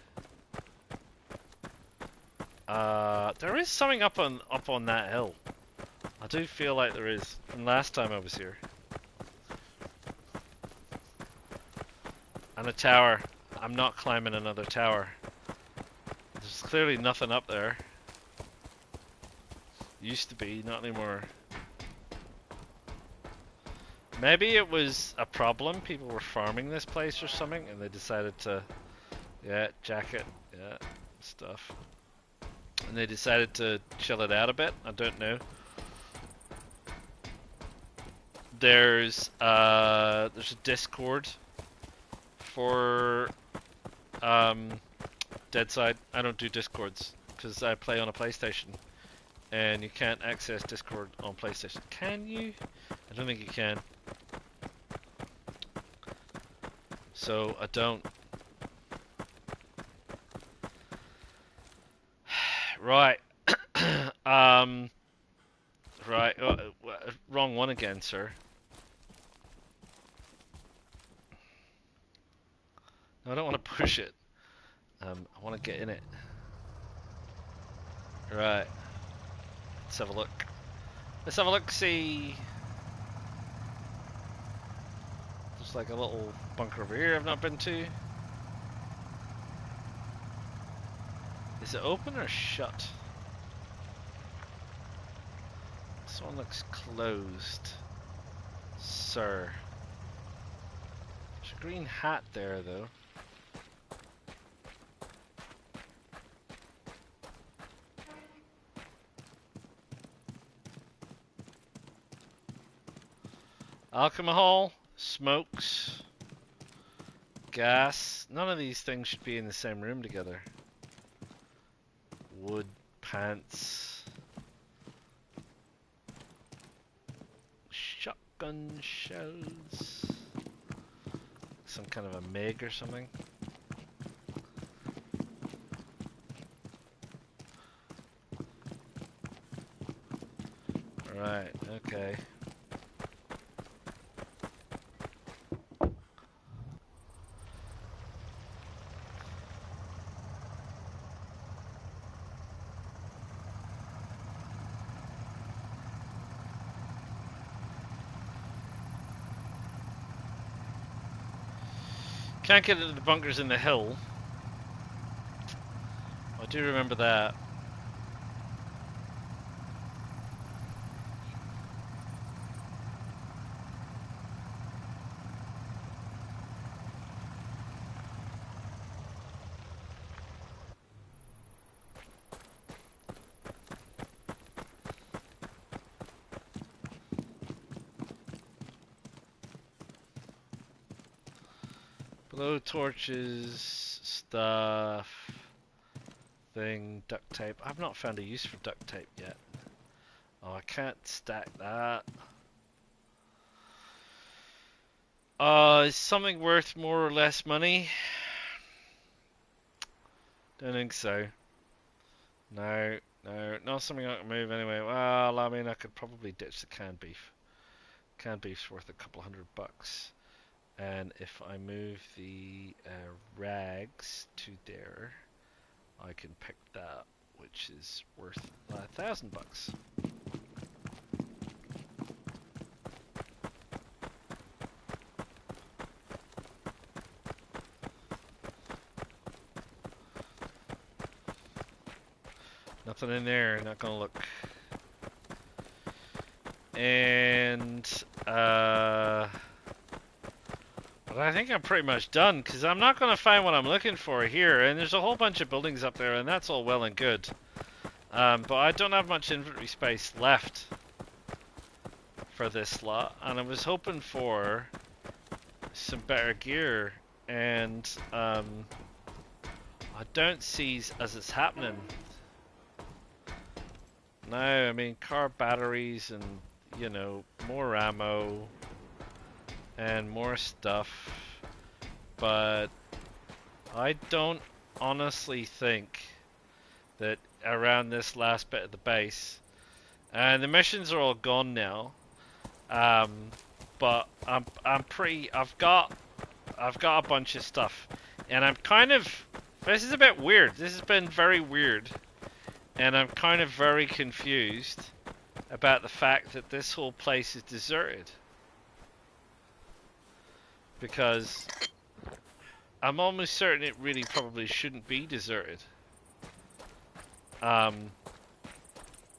S1: There is something up on that hill. I do feel like there is from last time I was here. And a tower. I'm not climbing another tower. There's clearly nothing up there. Used to be, not anymore. Maybe it was a problem. People were farming this place or something, and they decided to, yeah, jacket, yeah, stuff. And they decided to chill it out a bit. I don't know. There's a Discord for Deadside. I don't do Discords because I play on a PlayStation, and you can't access Discord on PlayStation. Can you? I don't think you can. So I don't. Right. Right. Wrong one again, sir. No, I don't want to push it. I want to get in it. Right. Let's have a look. Let's have a look. See. There's like a little bunker over here I've not been to. Is it open or shut? This one looks closed. Sir. There's a green hat there though. Alcohol, smokes, gas. None of these things should be in the same room together. Wood, pants. Shotgun shells. Some kind of a MiG or something. Right, okay. Can't get into the bunkers in the hill. I do remember that. Blow torches, stuff, thing, duct tape. I've not found a use for duct tape yet. Oh, I can't stack that. Is something worth more or less money? Don't think so. No, not something I can move anyway. Well, I mean, I could probably ditch the canned beef. Canned beef's worth a couple $100. And if I move the rags to there, I can pick that, which is worth $1,000. Nothing in there, not gonna look. And but I think I'm pretty much done, because I'm not going to find what I'm looking for here, and there's a whole bunch of buildings up there, and that's all well and good. But I don't have much inventory space left for this slot, and I was hoping for some better gear and I don't see as it's happening. No, I mean car batteries and you know more ammo and more stuff, but I don't honestly think that around this last bit of the base, and the missions are all gone now. But I've got a bunch of stuff, and I'm kind of. This is a bit weird. This has been very weird, and I'm kind of very confused about the fact that this whole place is deserted. Because I'm almost certain it really probably shouldn't be deserted.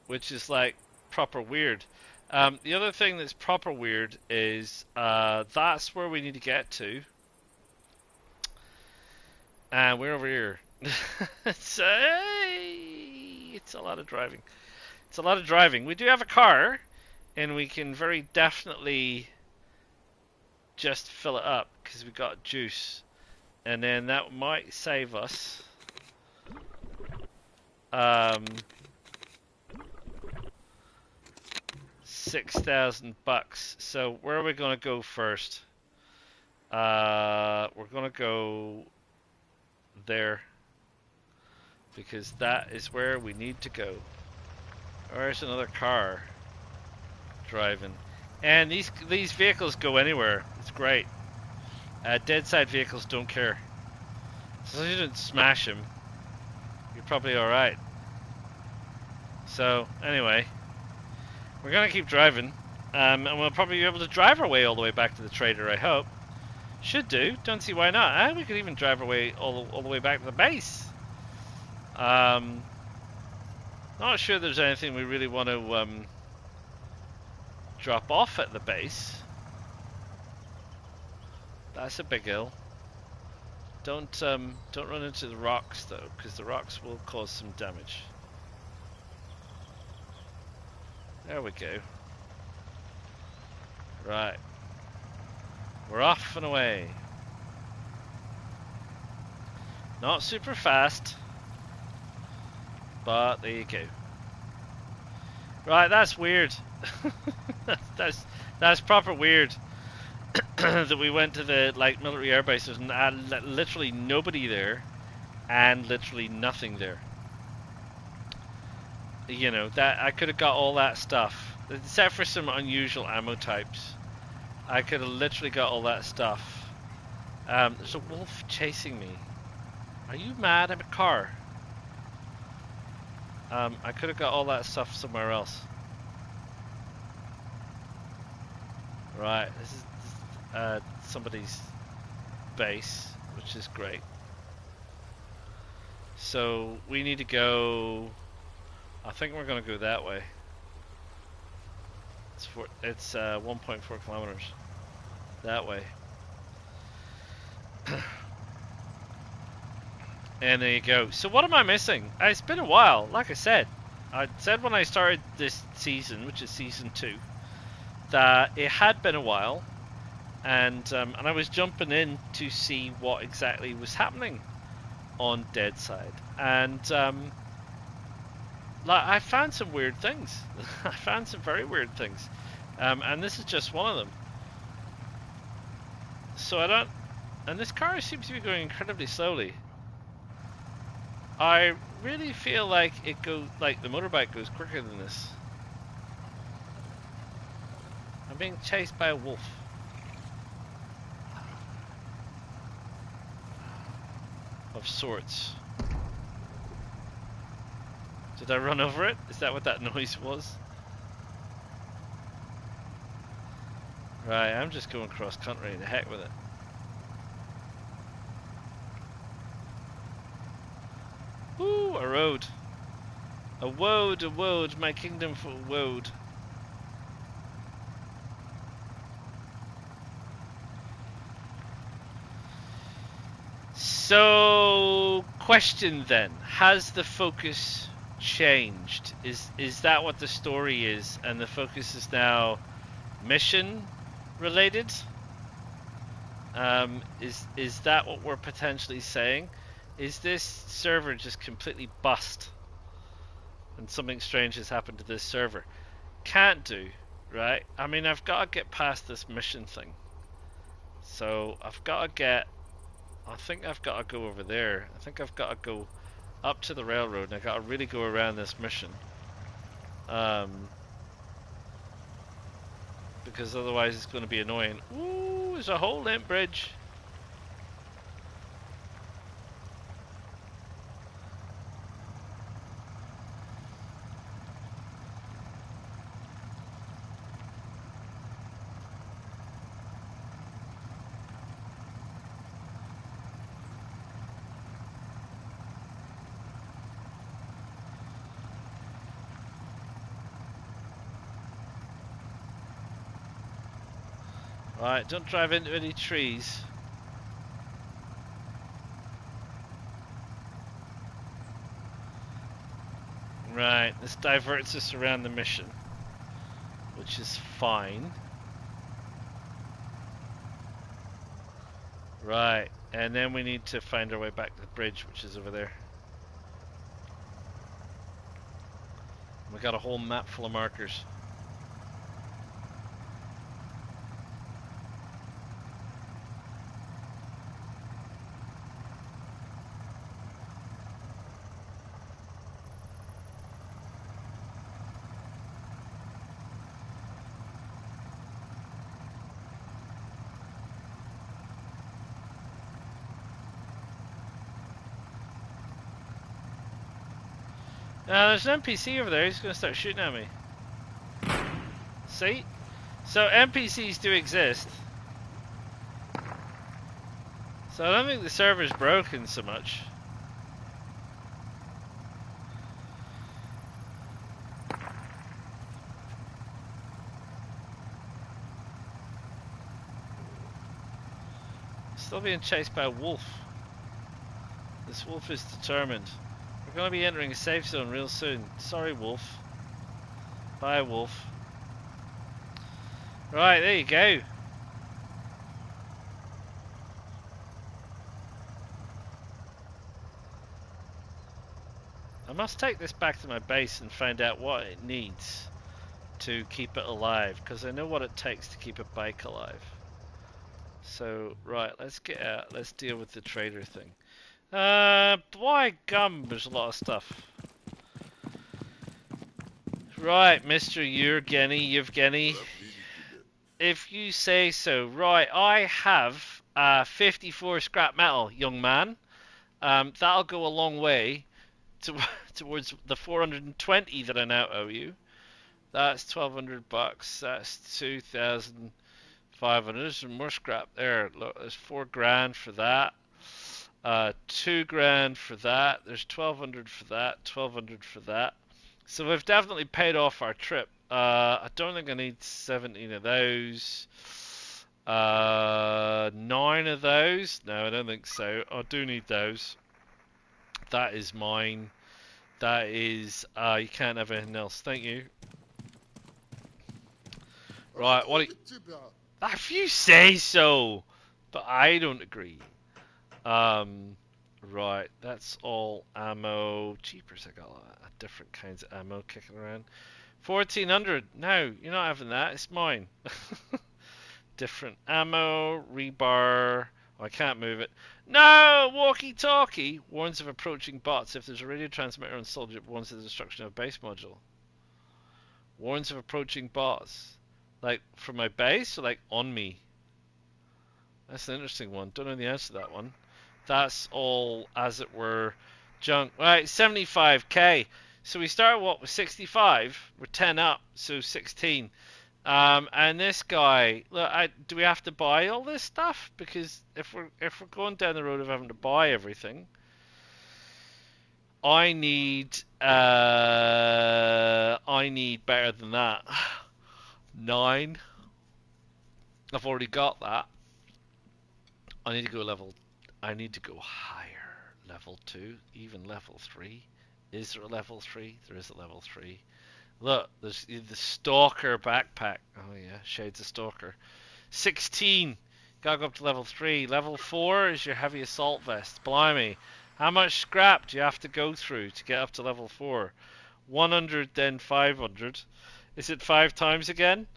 S1: Which is like proper weird. The other thing that's proper weird is that's where we need to get to. And we're over here. It's a lot of driving. It's a lot of driving. We do have a car, and we can very definitely just fill it up because we got juice, and then that might save us. 6,000 bucks. So where are we gonna go first? We're gonna go there because that is where we need to go. There's another car driving, and these vehicles go anywhere. It's great. Deadside vehicles don't care. So you didn't smash them, you're probably all right. So anyway, we're gonna keep driving, and we'll probably be able to drive our way all the way back to the trader. I hope. Should do. Don't see why not. We could even drive our way all the way back to the base. Not sure there's anything we really want to drop off at the base. That's a big hill. Don't run into the rocks though, because the rocks will cause some damage. There we go. Right. We're off and away. Not super fast, but there you go. Right, that's weird. that's proper weird. That we went to the military airbase. There's literally nobody there, and literally nothing there. You know that I could have got all that stuff, except for some unusual ammo types. I could have literally got all that stuff. There's a wolf chasing me. Are you mad? I'm a car. I could have got all that stuff somewhere else. Right, this is somebody's base, which is great. So we need to go. I think we're going to go that way. It's 1.4 kilometers that way. And there you go. So what am I missing? It's been a while. Like I said when I started this season, which is season 2, that it had been a while, and I was jumping in to see what exactly was happening on Deadside, and I found some weird things. I found some very weird things, and this is just one of them. So and this car seems to be going incredibly slowly. I really feel like the motorbike goes quicker than this. I'm being chased by a wolf. Of sorts. Did I run over it? Is that what that noise was? Right, I'm just going cross country. The heck with it. Ooh, a road. A woad, my kingdom for woad. So, question then, has the focus changed? Is that what the story is, and the focus is now mission related? Is that what we're potentially saying? Is this server just completely bust and something strange has happened to this server? Can't do, right? I mean, I've got to get past this mission thing. So I've got to get. I think I've got to go over there. I think I've got to go up to the railroad, and I've got to really go around this mission. Because otherwise it's going to be annoying. Ooh, there's a whole link bridge. Right, don't drive into any trees. Right, this diverts us around the mission, which is fine. Right, and then we need to find our way back to the bridge, which is over there. We got a whole map full of markers. There's an NPC over there. He's going to start shooting at me. See? So NPCs do exist. So I don't think the server's broken so much. Still being chased by a wolf. This wolf is determined. We're going to be entering a safe zone real soon. Sorry, wolf. Bye, wolf. Right, there you go. I must take this back to my base and find out what it needs to keep it alive, because I know what it takes to keep a bike alive. So, right, let's get out. Let's deal with the trader thing. By gum, there's a lot of stuff. Right, Mr. Yevgeny, if you say so. Right, I have 54 scrap metal, young man. That'll go a long way towards the 420 that I now owe you. That's 1,200 bucks. That's 2,500. There's some more scrap there. Look, there's 4 grand for that. 2 grand for that. There's 1,200 for that. 1,200 for that. So we've definitely paid off our trip. I don't think I need 17 of those. 9 of those. No, I don't think so. I do need those. That is mine. That is. You can't have anything else. Thank you. Right. What? If you say so, but I don't agree. Right, that's all ammo. Cheapers, I got a lot of different kinds of ammo kicking around. 1,400. No, you're not having that. It's mine. Different ammo, rebar. Oh, I can't move it. No! Walkie-talkie warns of approaching bots. If there's a radio transmitter installed, it warns of the destruction of a base module. Warns of approaching bots. Like, from my base or like on me? That's an interesting one. Don't know the answer to that one. That's all, as it were, junk. Right, 75k. So we start what with 65. We're 10 up, so 16. And this guy, look, do we have to buy all this stuff? Because if we're going down the road of having to buy everything, I need better than that. 9. I've already got that. I need to go higher. Level 2, even level 3. Is there a level 3? There is a level 3. Look, there's the Stalker backpack. Oh yeah, Shades of Stalker. 16. Gotta go up to level 3. Level 4 is your heavy assault vest. Blimey. How much scrap do you have to go through to get up to level 4? 100, then 500. Is it 5 times again?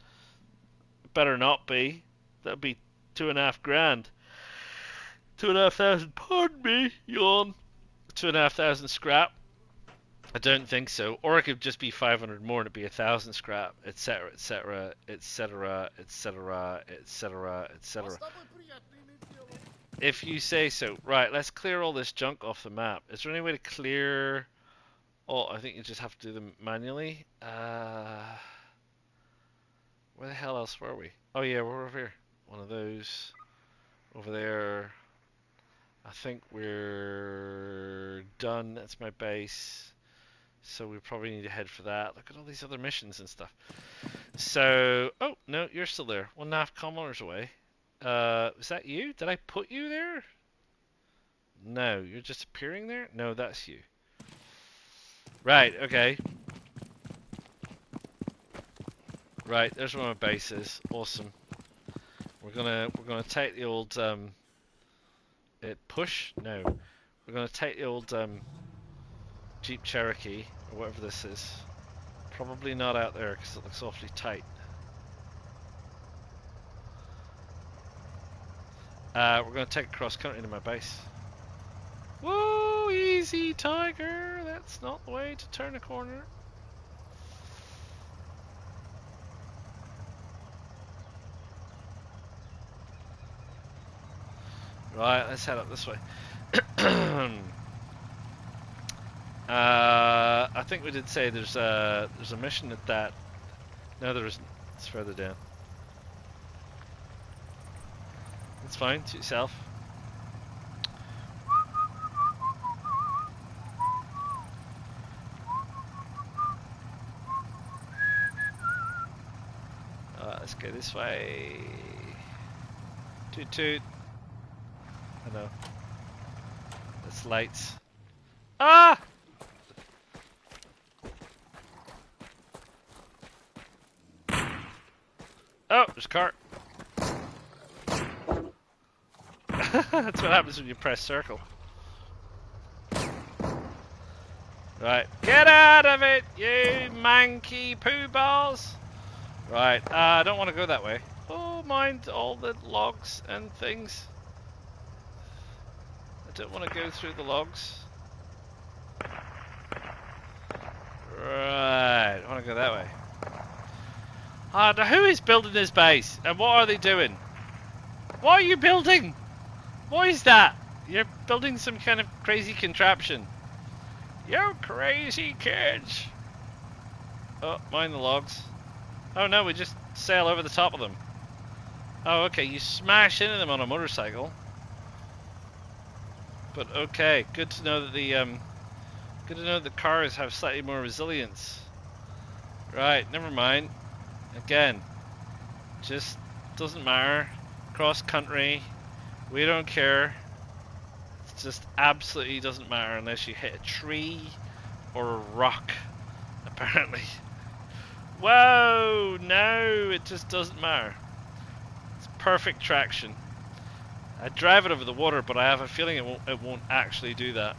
S1: Better not be. That'd be 2.5 grand. 2,500, pardon me, yawn. 2,500 scrap. I don't think so. Or it could just be 500 more and it'd be 1,000 scrap, etc., etc., etc., etc., etc., etc. If you say so. Right, let's clear all this junk off the map. Is there any way to clear... Oh, I think you just have to do them manually. Where the hell else were we? Oh yeah, we're over here. One of those. Over there. I think we're done. That's my base. So we probably need to head for that. Look at all these other missions and stuff. So, oh, no, you're still there. 1.5 kilometers away. Was that you? Did I put you there? No, you're just appearing there? No, that's you. Right, okay. Right, there's where my base is. Awesome. We're gonna take the old push? No. We're gonna take the old Jeep Cherokee or whatever this is. Probably not out there because it looks awfully tight. We're gonna take a cross country to my base. Whoa, easy, tiger. That's not the way to turn a corner. Right, let's head up this way. I think we did say there's a mission at that. No, there isn't. It's further down. It's fine. To yourself. Let's go this way. Toot toot. I know. That's lights. Ah! Oh, there's a car. That's what happens when you press circle. Right, get out of it, you manky poo balls! Right, I don't want to go that way. Oh, mind all the logs and things. I don't want to go through the logs. Right, I want to go that way. Now who is building this base? And what are they doing? What are you building? What is that? You're building some kind of crazy contraption. You crazy kids. Oh, mind the logs. Oh no, we just sail over the top of them. Oh, okay, you smash into them on a motorcycle. But okay, good to know that the cars have slightly more resilience. Right, never mind. Again, just doesn't matter. Cross country, we don't care. It just absolutely doesn't matter unless you hit a tree or a rock, apparently. Whoa, no, it just doesn't matter. It's perfect traction. I drive it over the water, but I have a feeling it won't actually do that.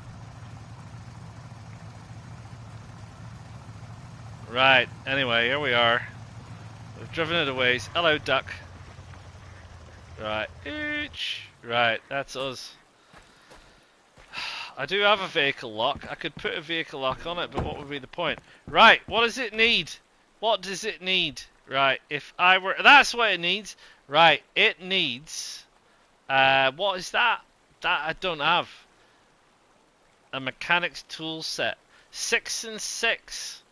S1: Right, anyway, here we are. We've driven it a ways. Hello, duck. Right, each. Right, that's us. I do have a vehicle lock. I could put a vehicle lock on it, but what would be the point? Right, what does it need? What does it need? Right, if I were... That's what it needs. Right, it needs... what is that? That I don't have. A mechanic's tool set. 6 and 6.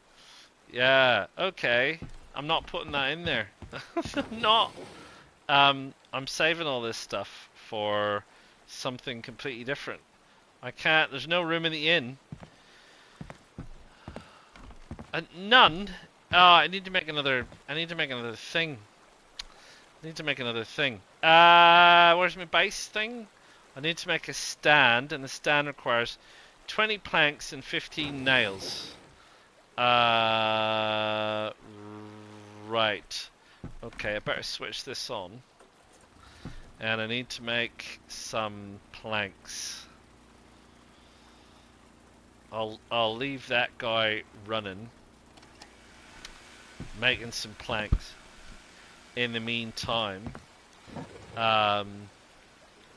S1: Yeah, okay. I'm not putting that in there. I'm not. I'm saving all this stuff for something completely different. I can't. There's no room in the inn. None. Oh, I need to make another. I need to make another thing. I need to make another thing. Where's my base thing? I need to make a stand, and the stand requires 20 planks and 15 nails. Right. Okay, I better switch this on. And I need to make some planks. I'll leave that guy running, making some planks. In the meantime,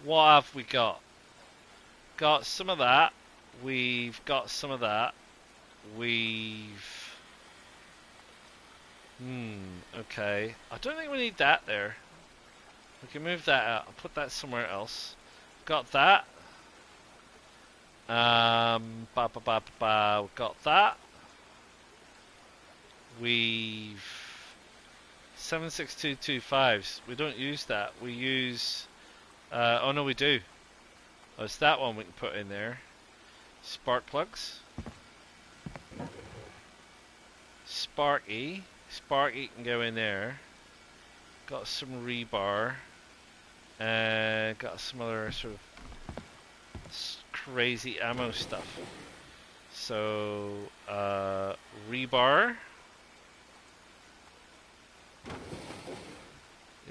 S1: what have we got? Got some of that. We've got some of that. We've... okay. I don't think we need that there. We can move that out. I'll put that somewhere else. Got that. We've got that. We've 76225s. We don't use that. We use. Oh no, we do. Oh, it's that one we can put in there. Spark plugs. Sparky can go in there. Got some rebar. And got some other sort of crazy ammo stuff. So, rebar.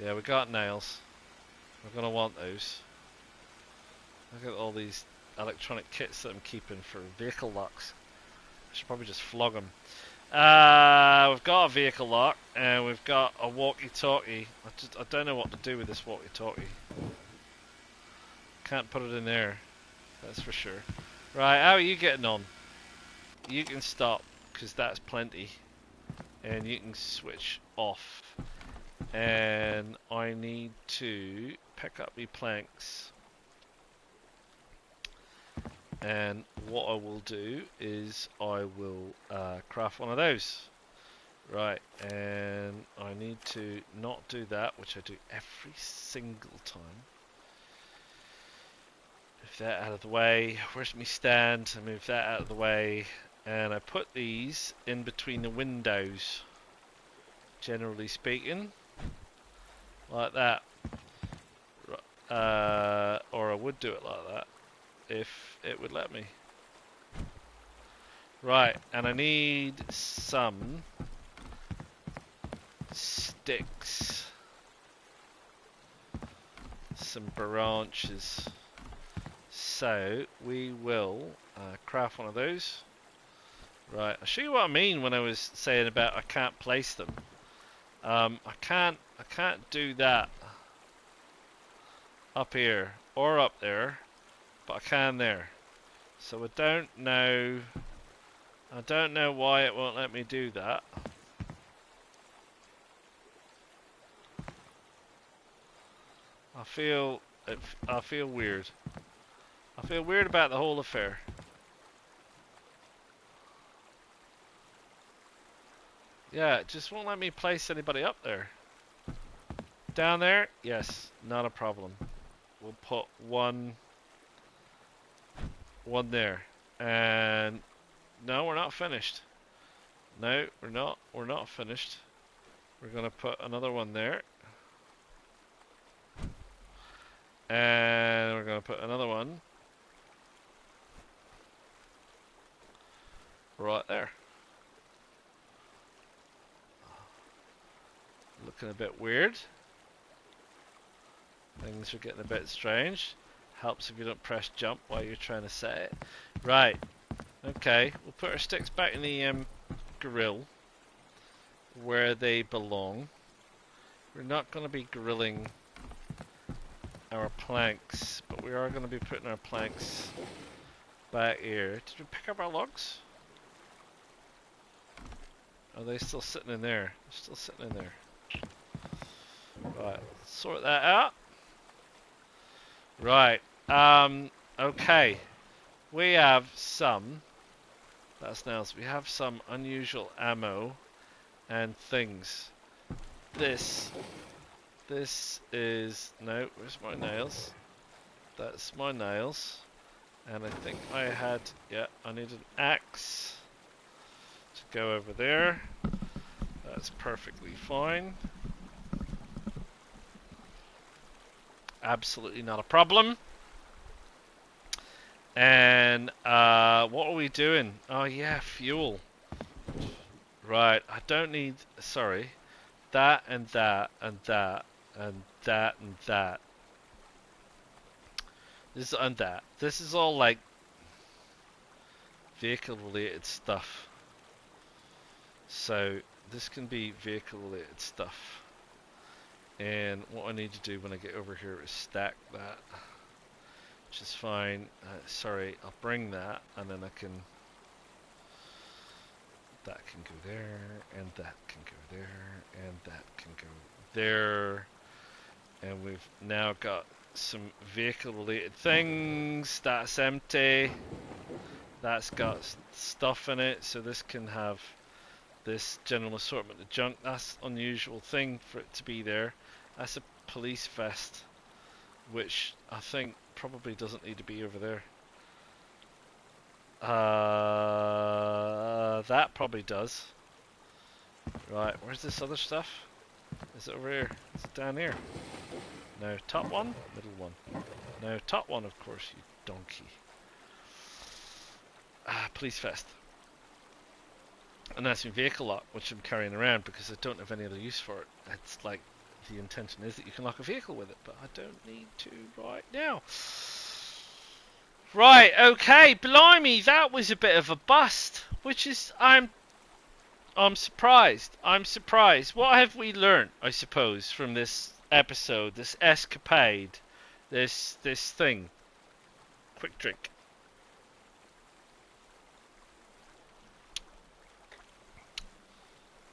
S1: Yeah, we got nails. We're gonna want those. Look at all these electronic kits that I'm keeping for vehicle locks. I should probably just flog them. We've got a vehicle lock, and we've got a walkie-talkie. I don't know what to do with this walkie-talkie. Can't put it in there, that's for sure. Right, how are you getting on? You can stop, because that's plenty. And you can switch off. And I need to pick up my planks. And what I will do is I will craft one of those. Right, and I need to not do that, which I do every single time. Move that out of the way. Where's my stand? I move that out of the way. And I put these in between the windows. Generally speaking. Like that. Or I would do it like that. If it would let me. Right, and I need some sticks. Some branches. So we will craft one of those. Right, I'll show you what I mean when I was saying about I can't place them. I can't do that up here or up there, but I can there. So I don't know why it won't let me do that. I feel weird. I feel weird about the whole affair. Yeah, it just won't let me place anybody up there. Down there? Yes, not a problem. We'll put one there. And no, we're not finished. No, we're not finished. We're gonna put another one there. And we're gonna put another one right there. Looking a bit weird. Things are getting a bit strange. Helps if you don't press jump while you're trying to set it. Right. Okay. We'll put our sticks back in the grill where they belong. We're not going to be grilling our planks, but we are going to be putting our planks back here. Did we pick up our logs? Are they still sitting in there? They're still sitting in there. Right, sort that out. Right, okay. We have some, that's nails, we have some unusual ammo and things. This is, no, where's my nails? That's my nails. And I think I had, yeah, I need an axe to go over there. That's perfectly fine. Absolutely not a problem. And what are we doing? Oh yeah, fuel. Right, I don't need, sorry, that and that and that and that and that. This and that. This is all like vehicle related stuff. So this can be vehicle related stuff. And what I need to do when I get over here is stack that, which is fine. Sorry, I'll bring that, and then I can. That can go there, and that can go there, and that can go there. And we've now got some vehicle related things. That's empty. That's got stuff in it, so this can have this general assortment of junk. That's an unusual thing for it to be there. That's a police vest, which I think probably doesn't need to be over there. That probably does. Right, where's this other stuff? Is it over here? Is it down here? No, top one? Middle one. No, top one, of course, you donkey. Police vest. And that's my vehicle lock, which I'm carrying around because I don't have any other use for it. It's like, the intention is that you can lock a vehicle with it, but I don't need to right now. Right, okay, blimey, that was a bit of a bust, which is, I'm surprised. I'm surprised. What have we learned, I suppose, from this episode, this escapade, this thing? Quick drink.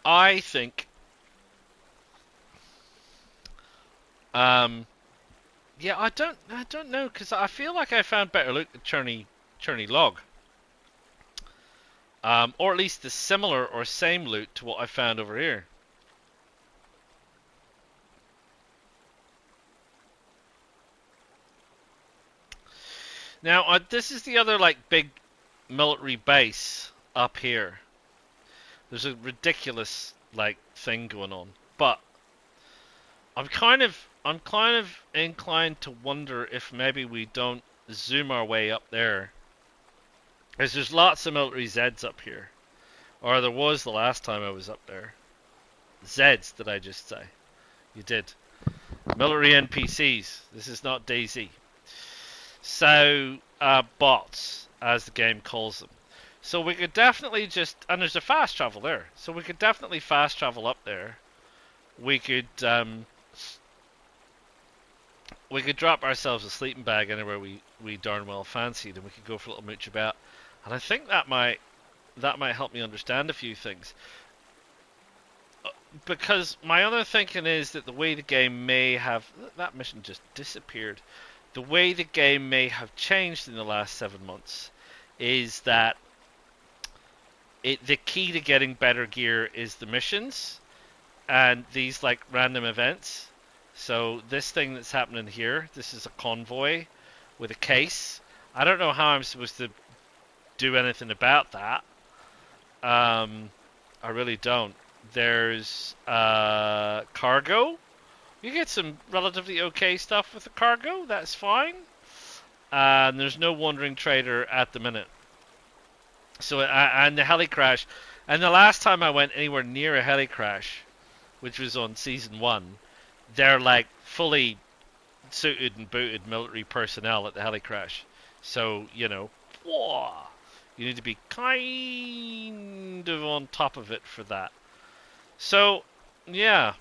S1: I think, yeah, I don't know, because I feel like I found better loot at Churney Log. Or at least the similar or same loot to what I found over here. Now, this is the other, like, big military base up here. There's a ridiculous, like, thing going on. But I'm kind of inclined to wonder if maybe we don't zoom our way up there. Because there's lots of military Zeds up here. Or there was the last time I was up there. Zeds, did I just say? You did. Military NPCs. This is not DayZ. So, bots, as the game calls them. So we could definitely just... And there's a fast travel there. So we could definitely fast travel up there. We could drop ourselves a sleeping bag anywhere we darn well fancied, and we could go for a little mooch about. And I think that might help me understand a few things. Because my other thinking is that the way the game may have... That mission just disappeared. The way the game may have changed in the last 7 months is that the key to getting better gear is the missions and these like random events. So this thing that's happening here, this is a convoy with a case. I don't know how I'm supposed to do anything about that. I really don't. There's cargo. You get some relatively okay stuff with the cargo. That's fine. And there's no wandering trader at the minute. So and the heli crash, and the last time I went anywhere near a heli crash, which was on season 1, they're like fully suited and booted military personnel at the heli crash. So you know, you need to be kind of on top of it for that. So yeah,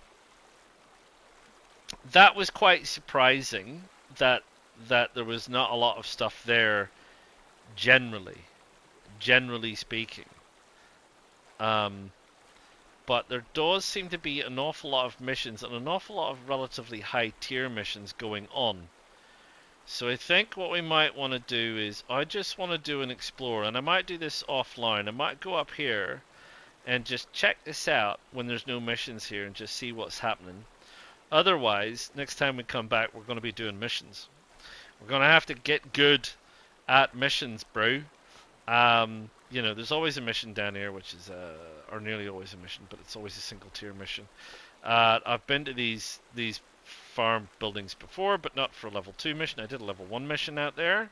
S1: that was quite surprising that there was not a lot of stuff there generally speaking. But there does seem to be an awful lot of missions and an awful lot of relatively high tier missions going on. So I think what we might want to do is, I just want to do an explore, and I might do this offline. I might go up here and just check this out when there's no missions here and just see what's happening. Otherwise, next time we come back, we're going to be doing missions. We're going to have to get good at missions, bro. You know, there's always a mission down here, which is, or nearly always a mission, but it's always a single tier mission. I've been to these farm buildings before, but not for a level 2 mission. I did a level 1 mission out there.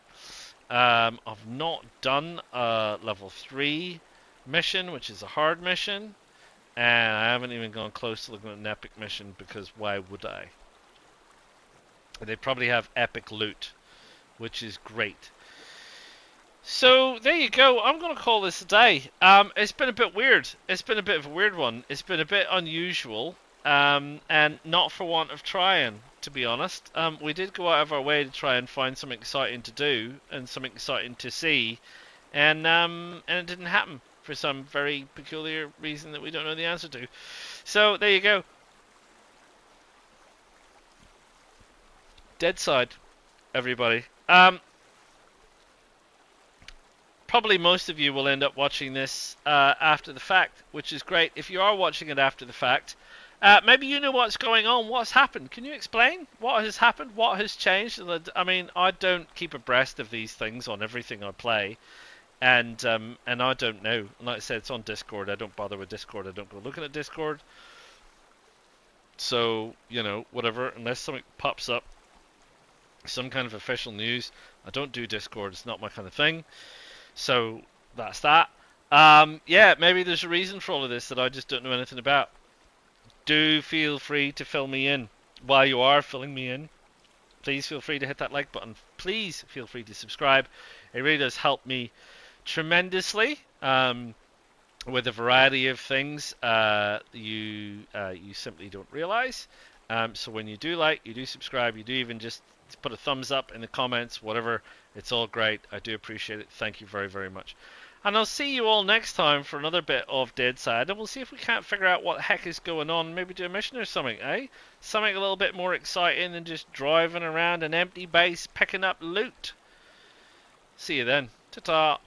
S1: I've not done a level 3 mission, which is a hard mission, and I haven't even gone close to looking at an epic mission, because why would I? They probably have epic loot, which is great. So there you go. I'm going to call this a day. It's been a bit weird. It's been a bit of a weird one. It's been a bit unusual, and not for want of trying, to be honest. We did go out of our way to try and find something exciting to do and something exciting to see, and it didn't happen for some very peculiar reason that we don't know the answer to. So there you go. Deadside, everybody. Probably most of you will end up watching this after the fact, which is great. If you are watching it after the fact, maybe you know what's going on, what's happened. Can you explain what has happened, what has changed? I mean, I don't keep abreast of these things on everything I play, and I don't know. Like I said, it's on Discord. I don't bother with Discord. I don't go looking at Discord. So, whatever, unless something pops up, some kind of official news, I don't do Discord. It's not my kind of thing. So that's that. Yeah, maybe there's a reason for all of this that I just don't know anything about. Do feel free to fill me in. While you are filling me in, please feel free to hit that like button. Please feel free to subscribe. It really does help me tremendously with a variety of things you simply don't realize. So when you do like, you do subscribe, you do even just put a thumbs up in the comments, whatever, it's all great. I do appreciate it. Thank you very, very much. And I'll see you all next time for another bit of Deadside, and we'll see if we can't figure out what the heck is going on. Maybe do a mission or something, eh? Something a little bit more exciting than just driving around an empty base picking up loot. See you then. Ta-ta.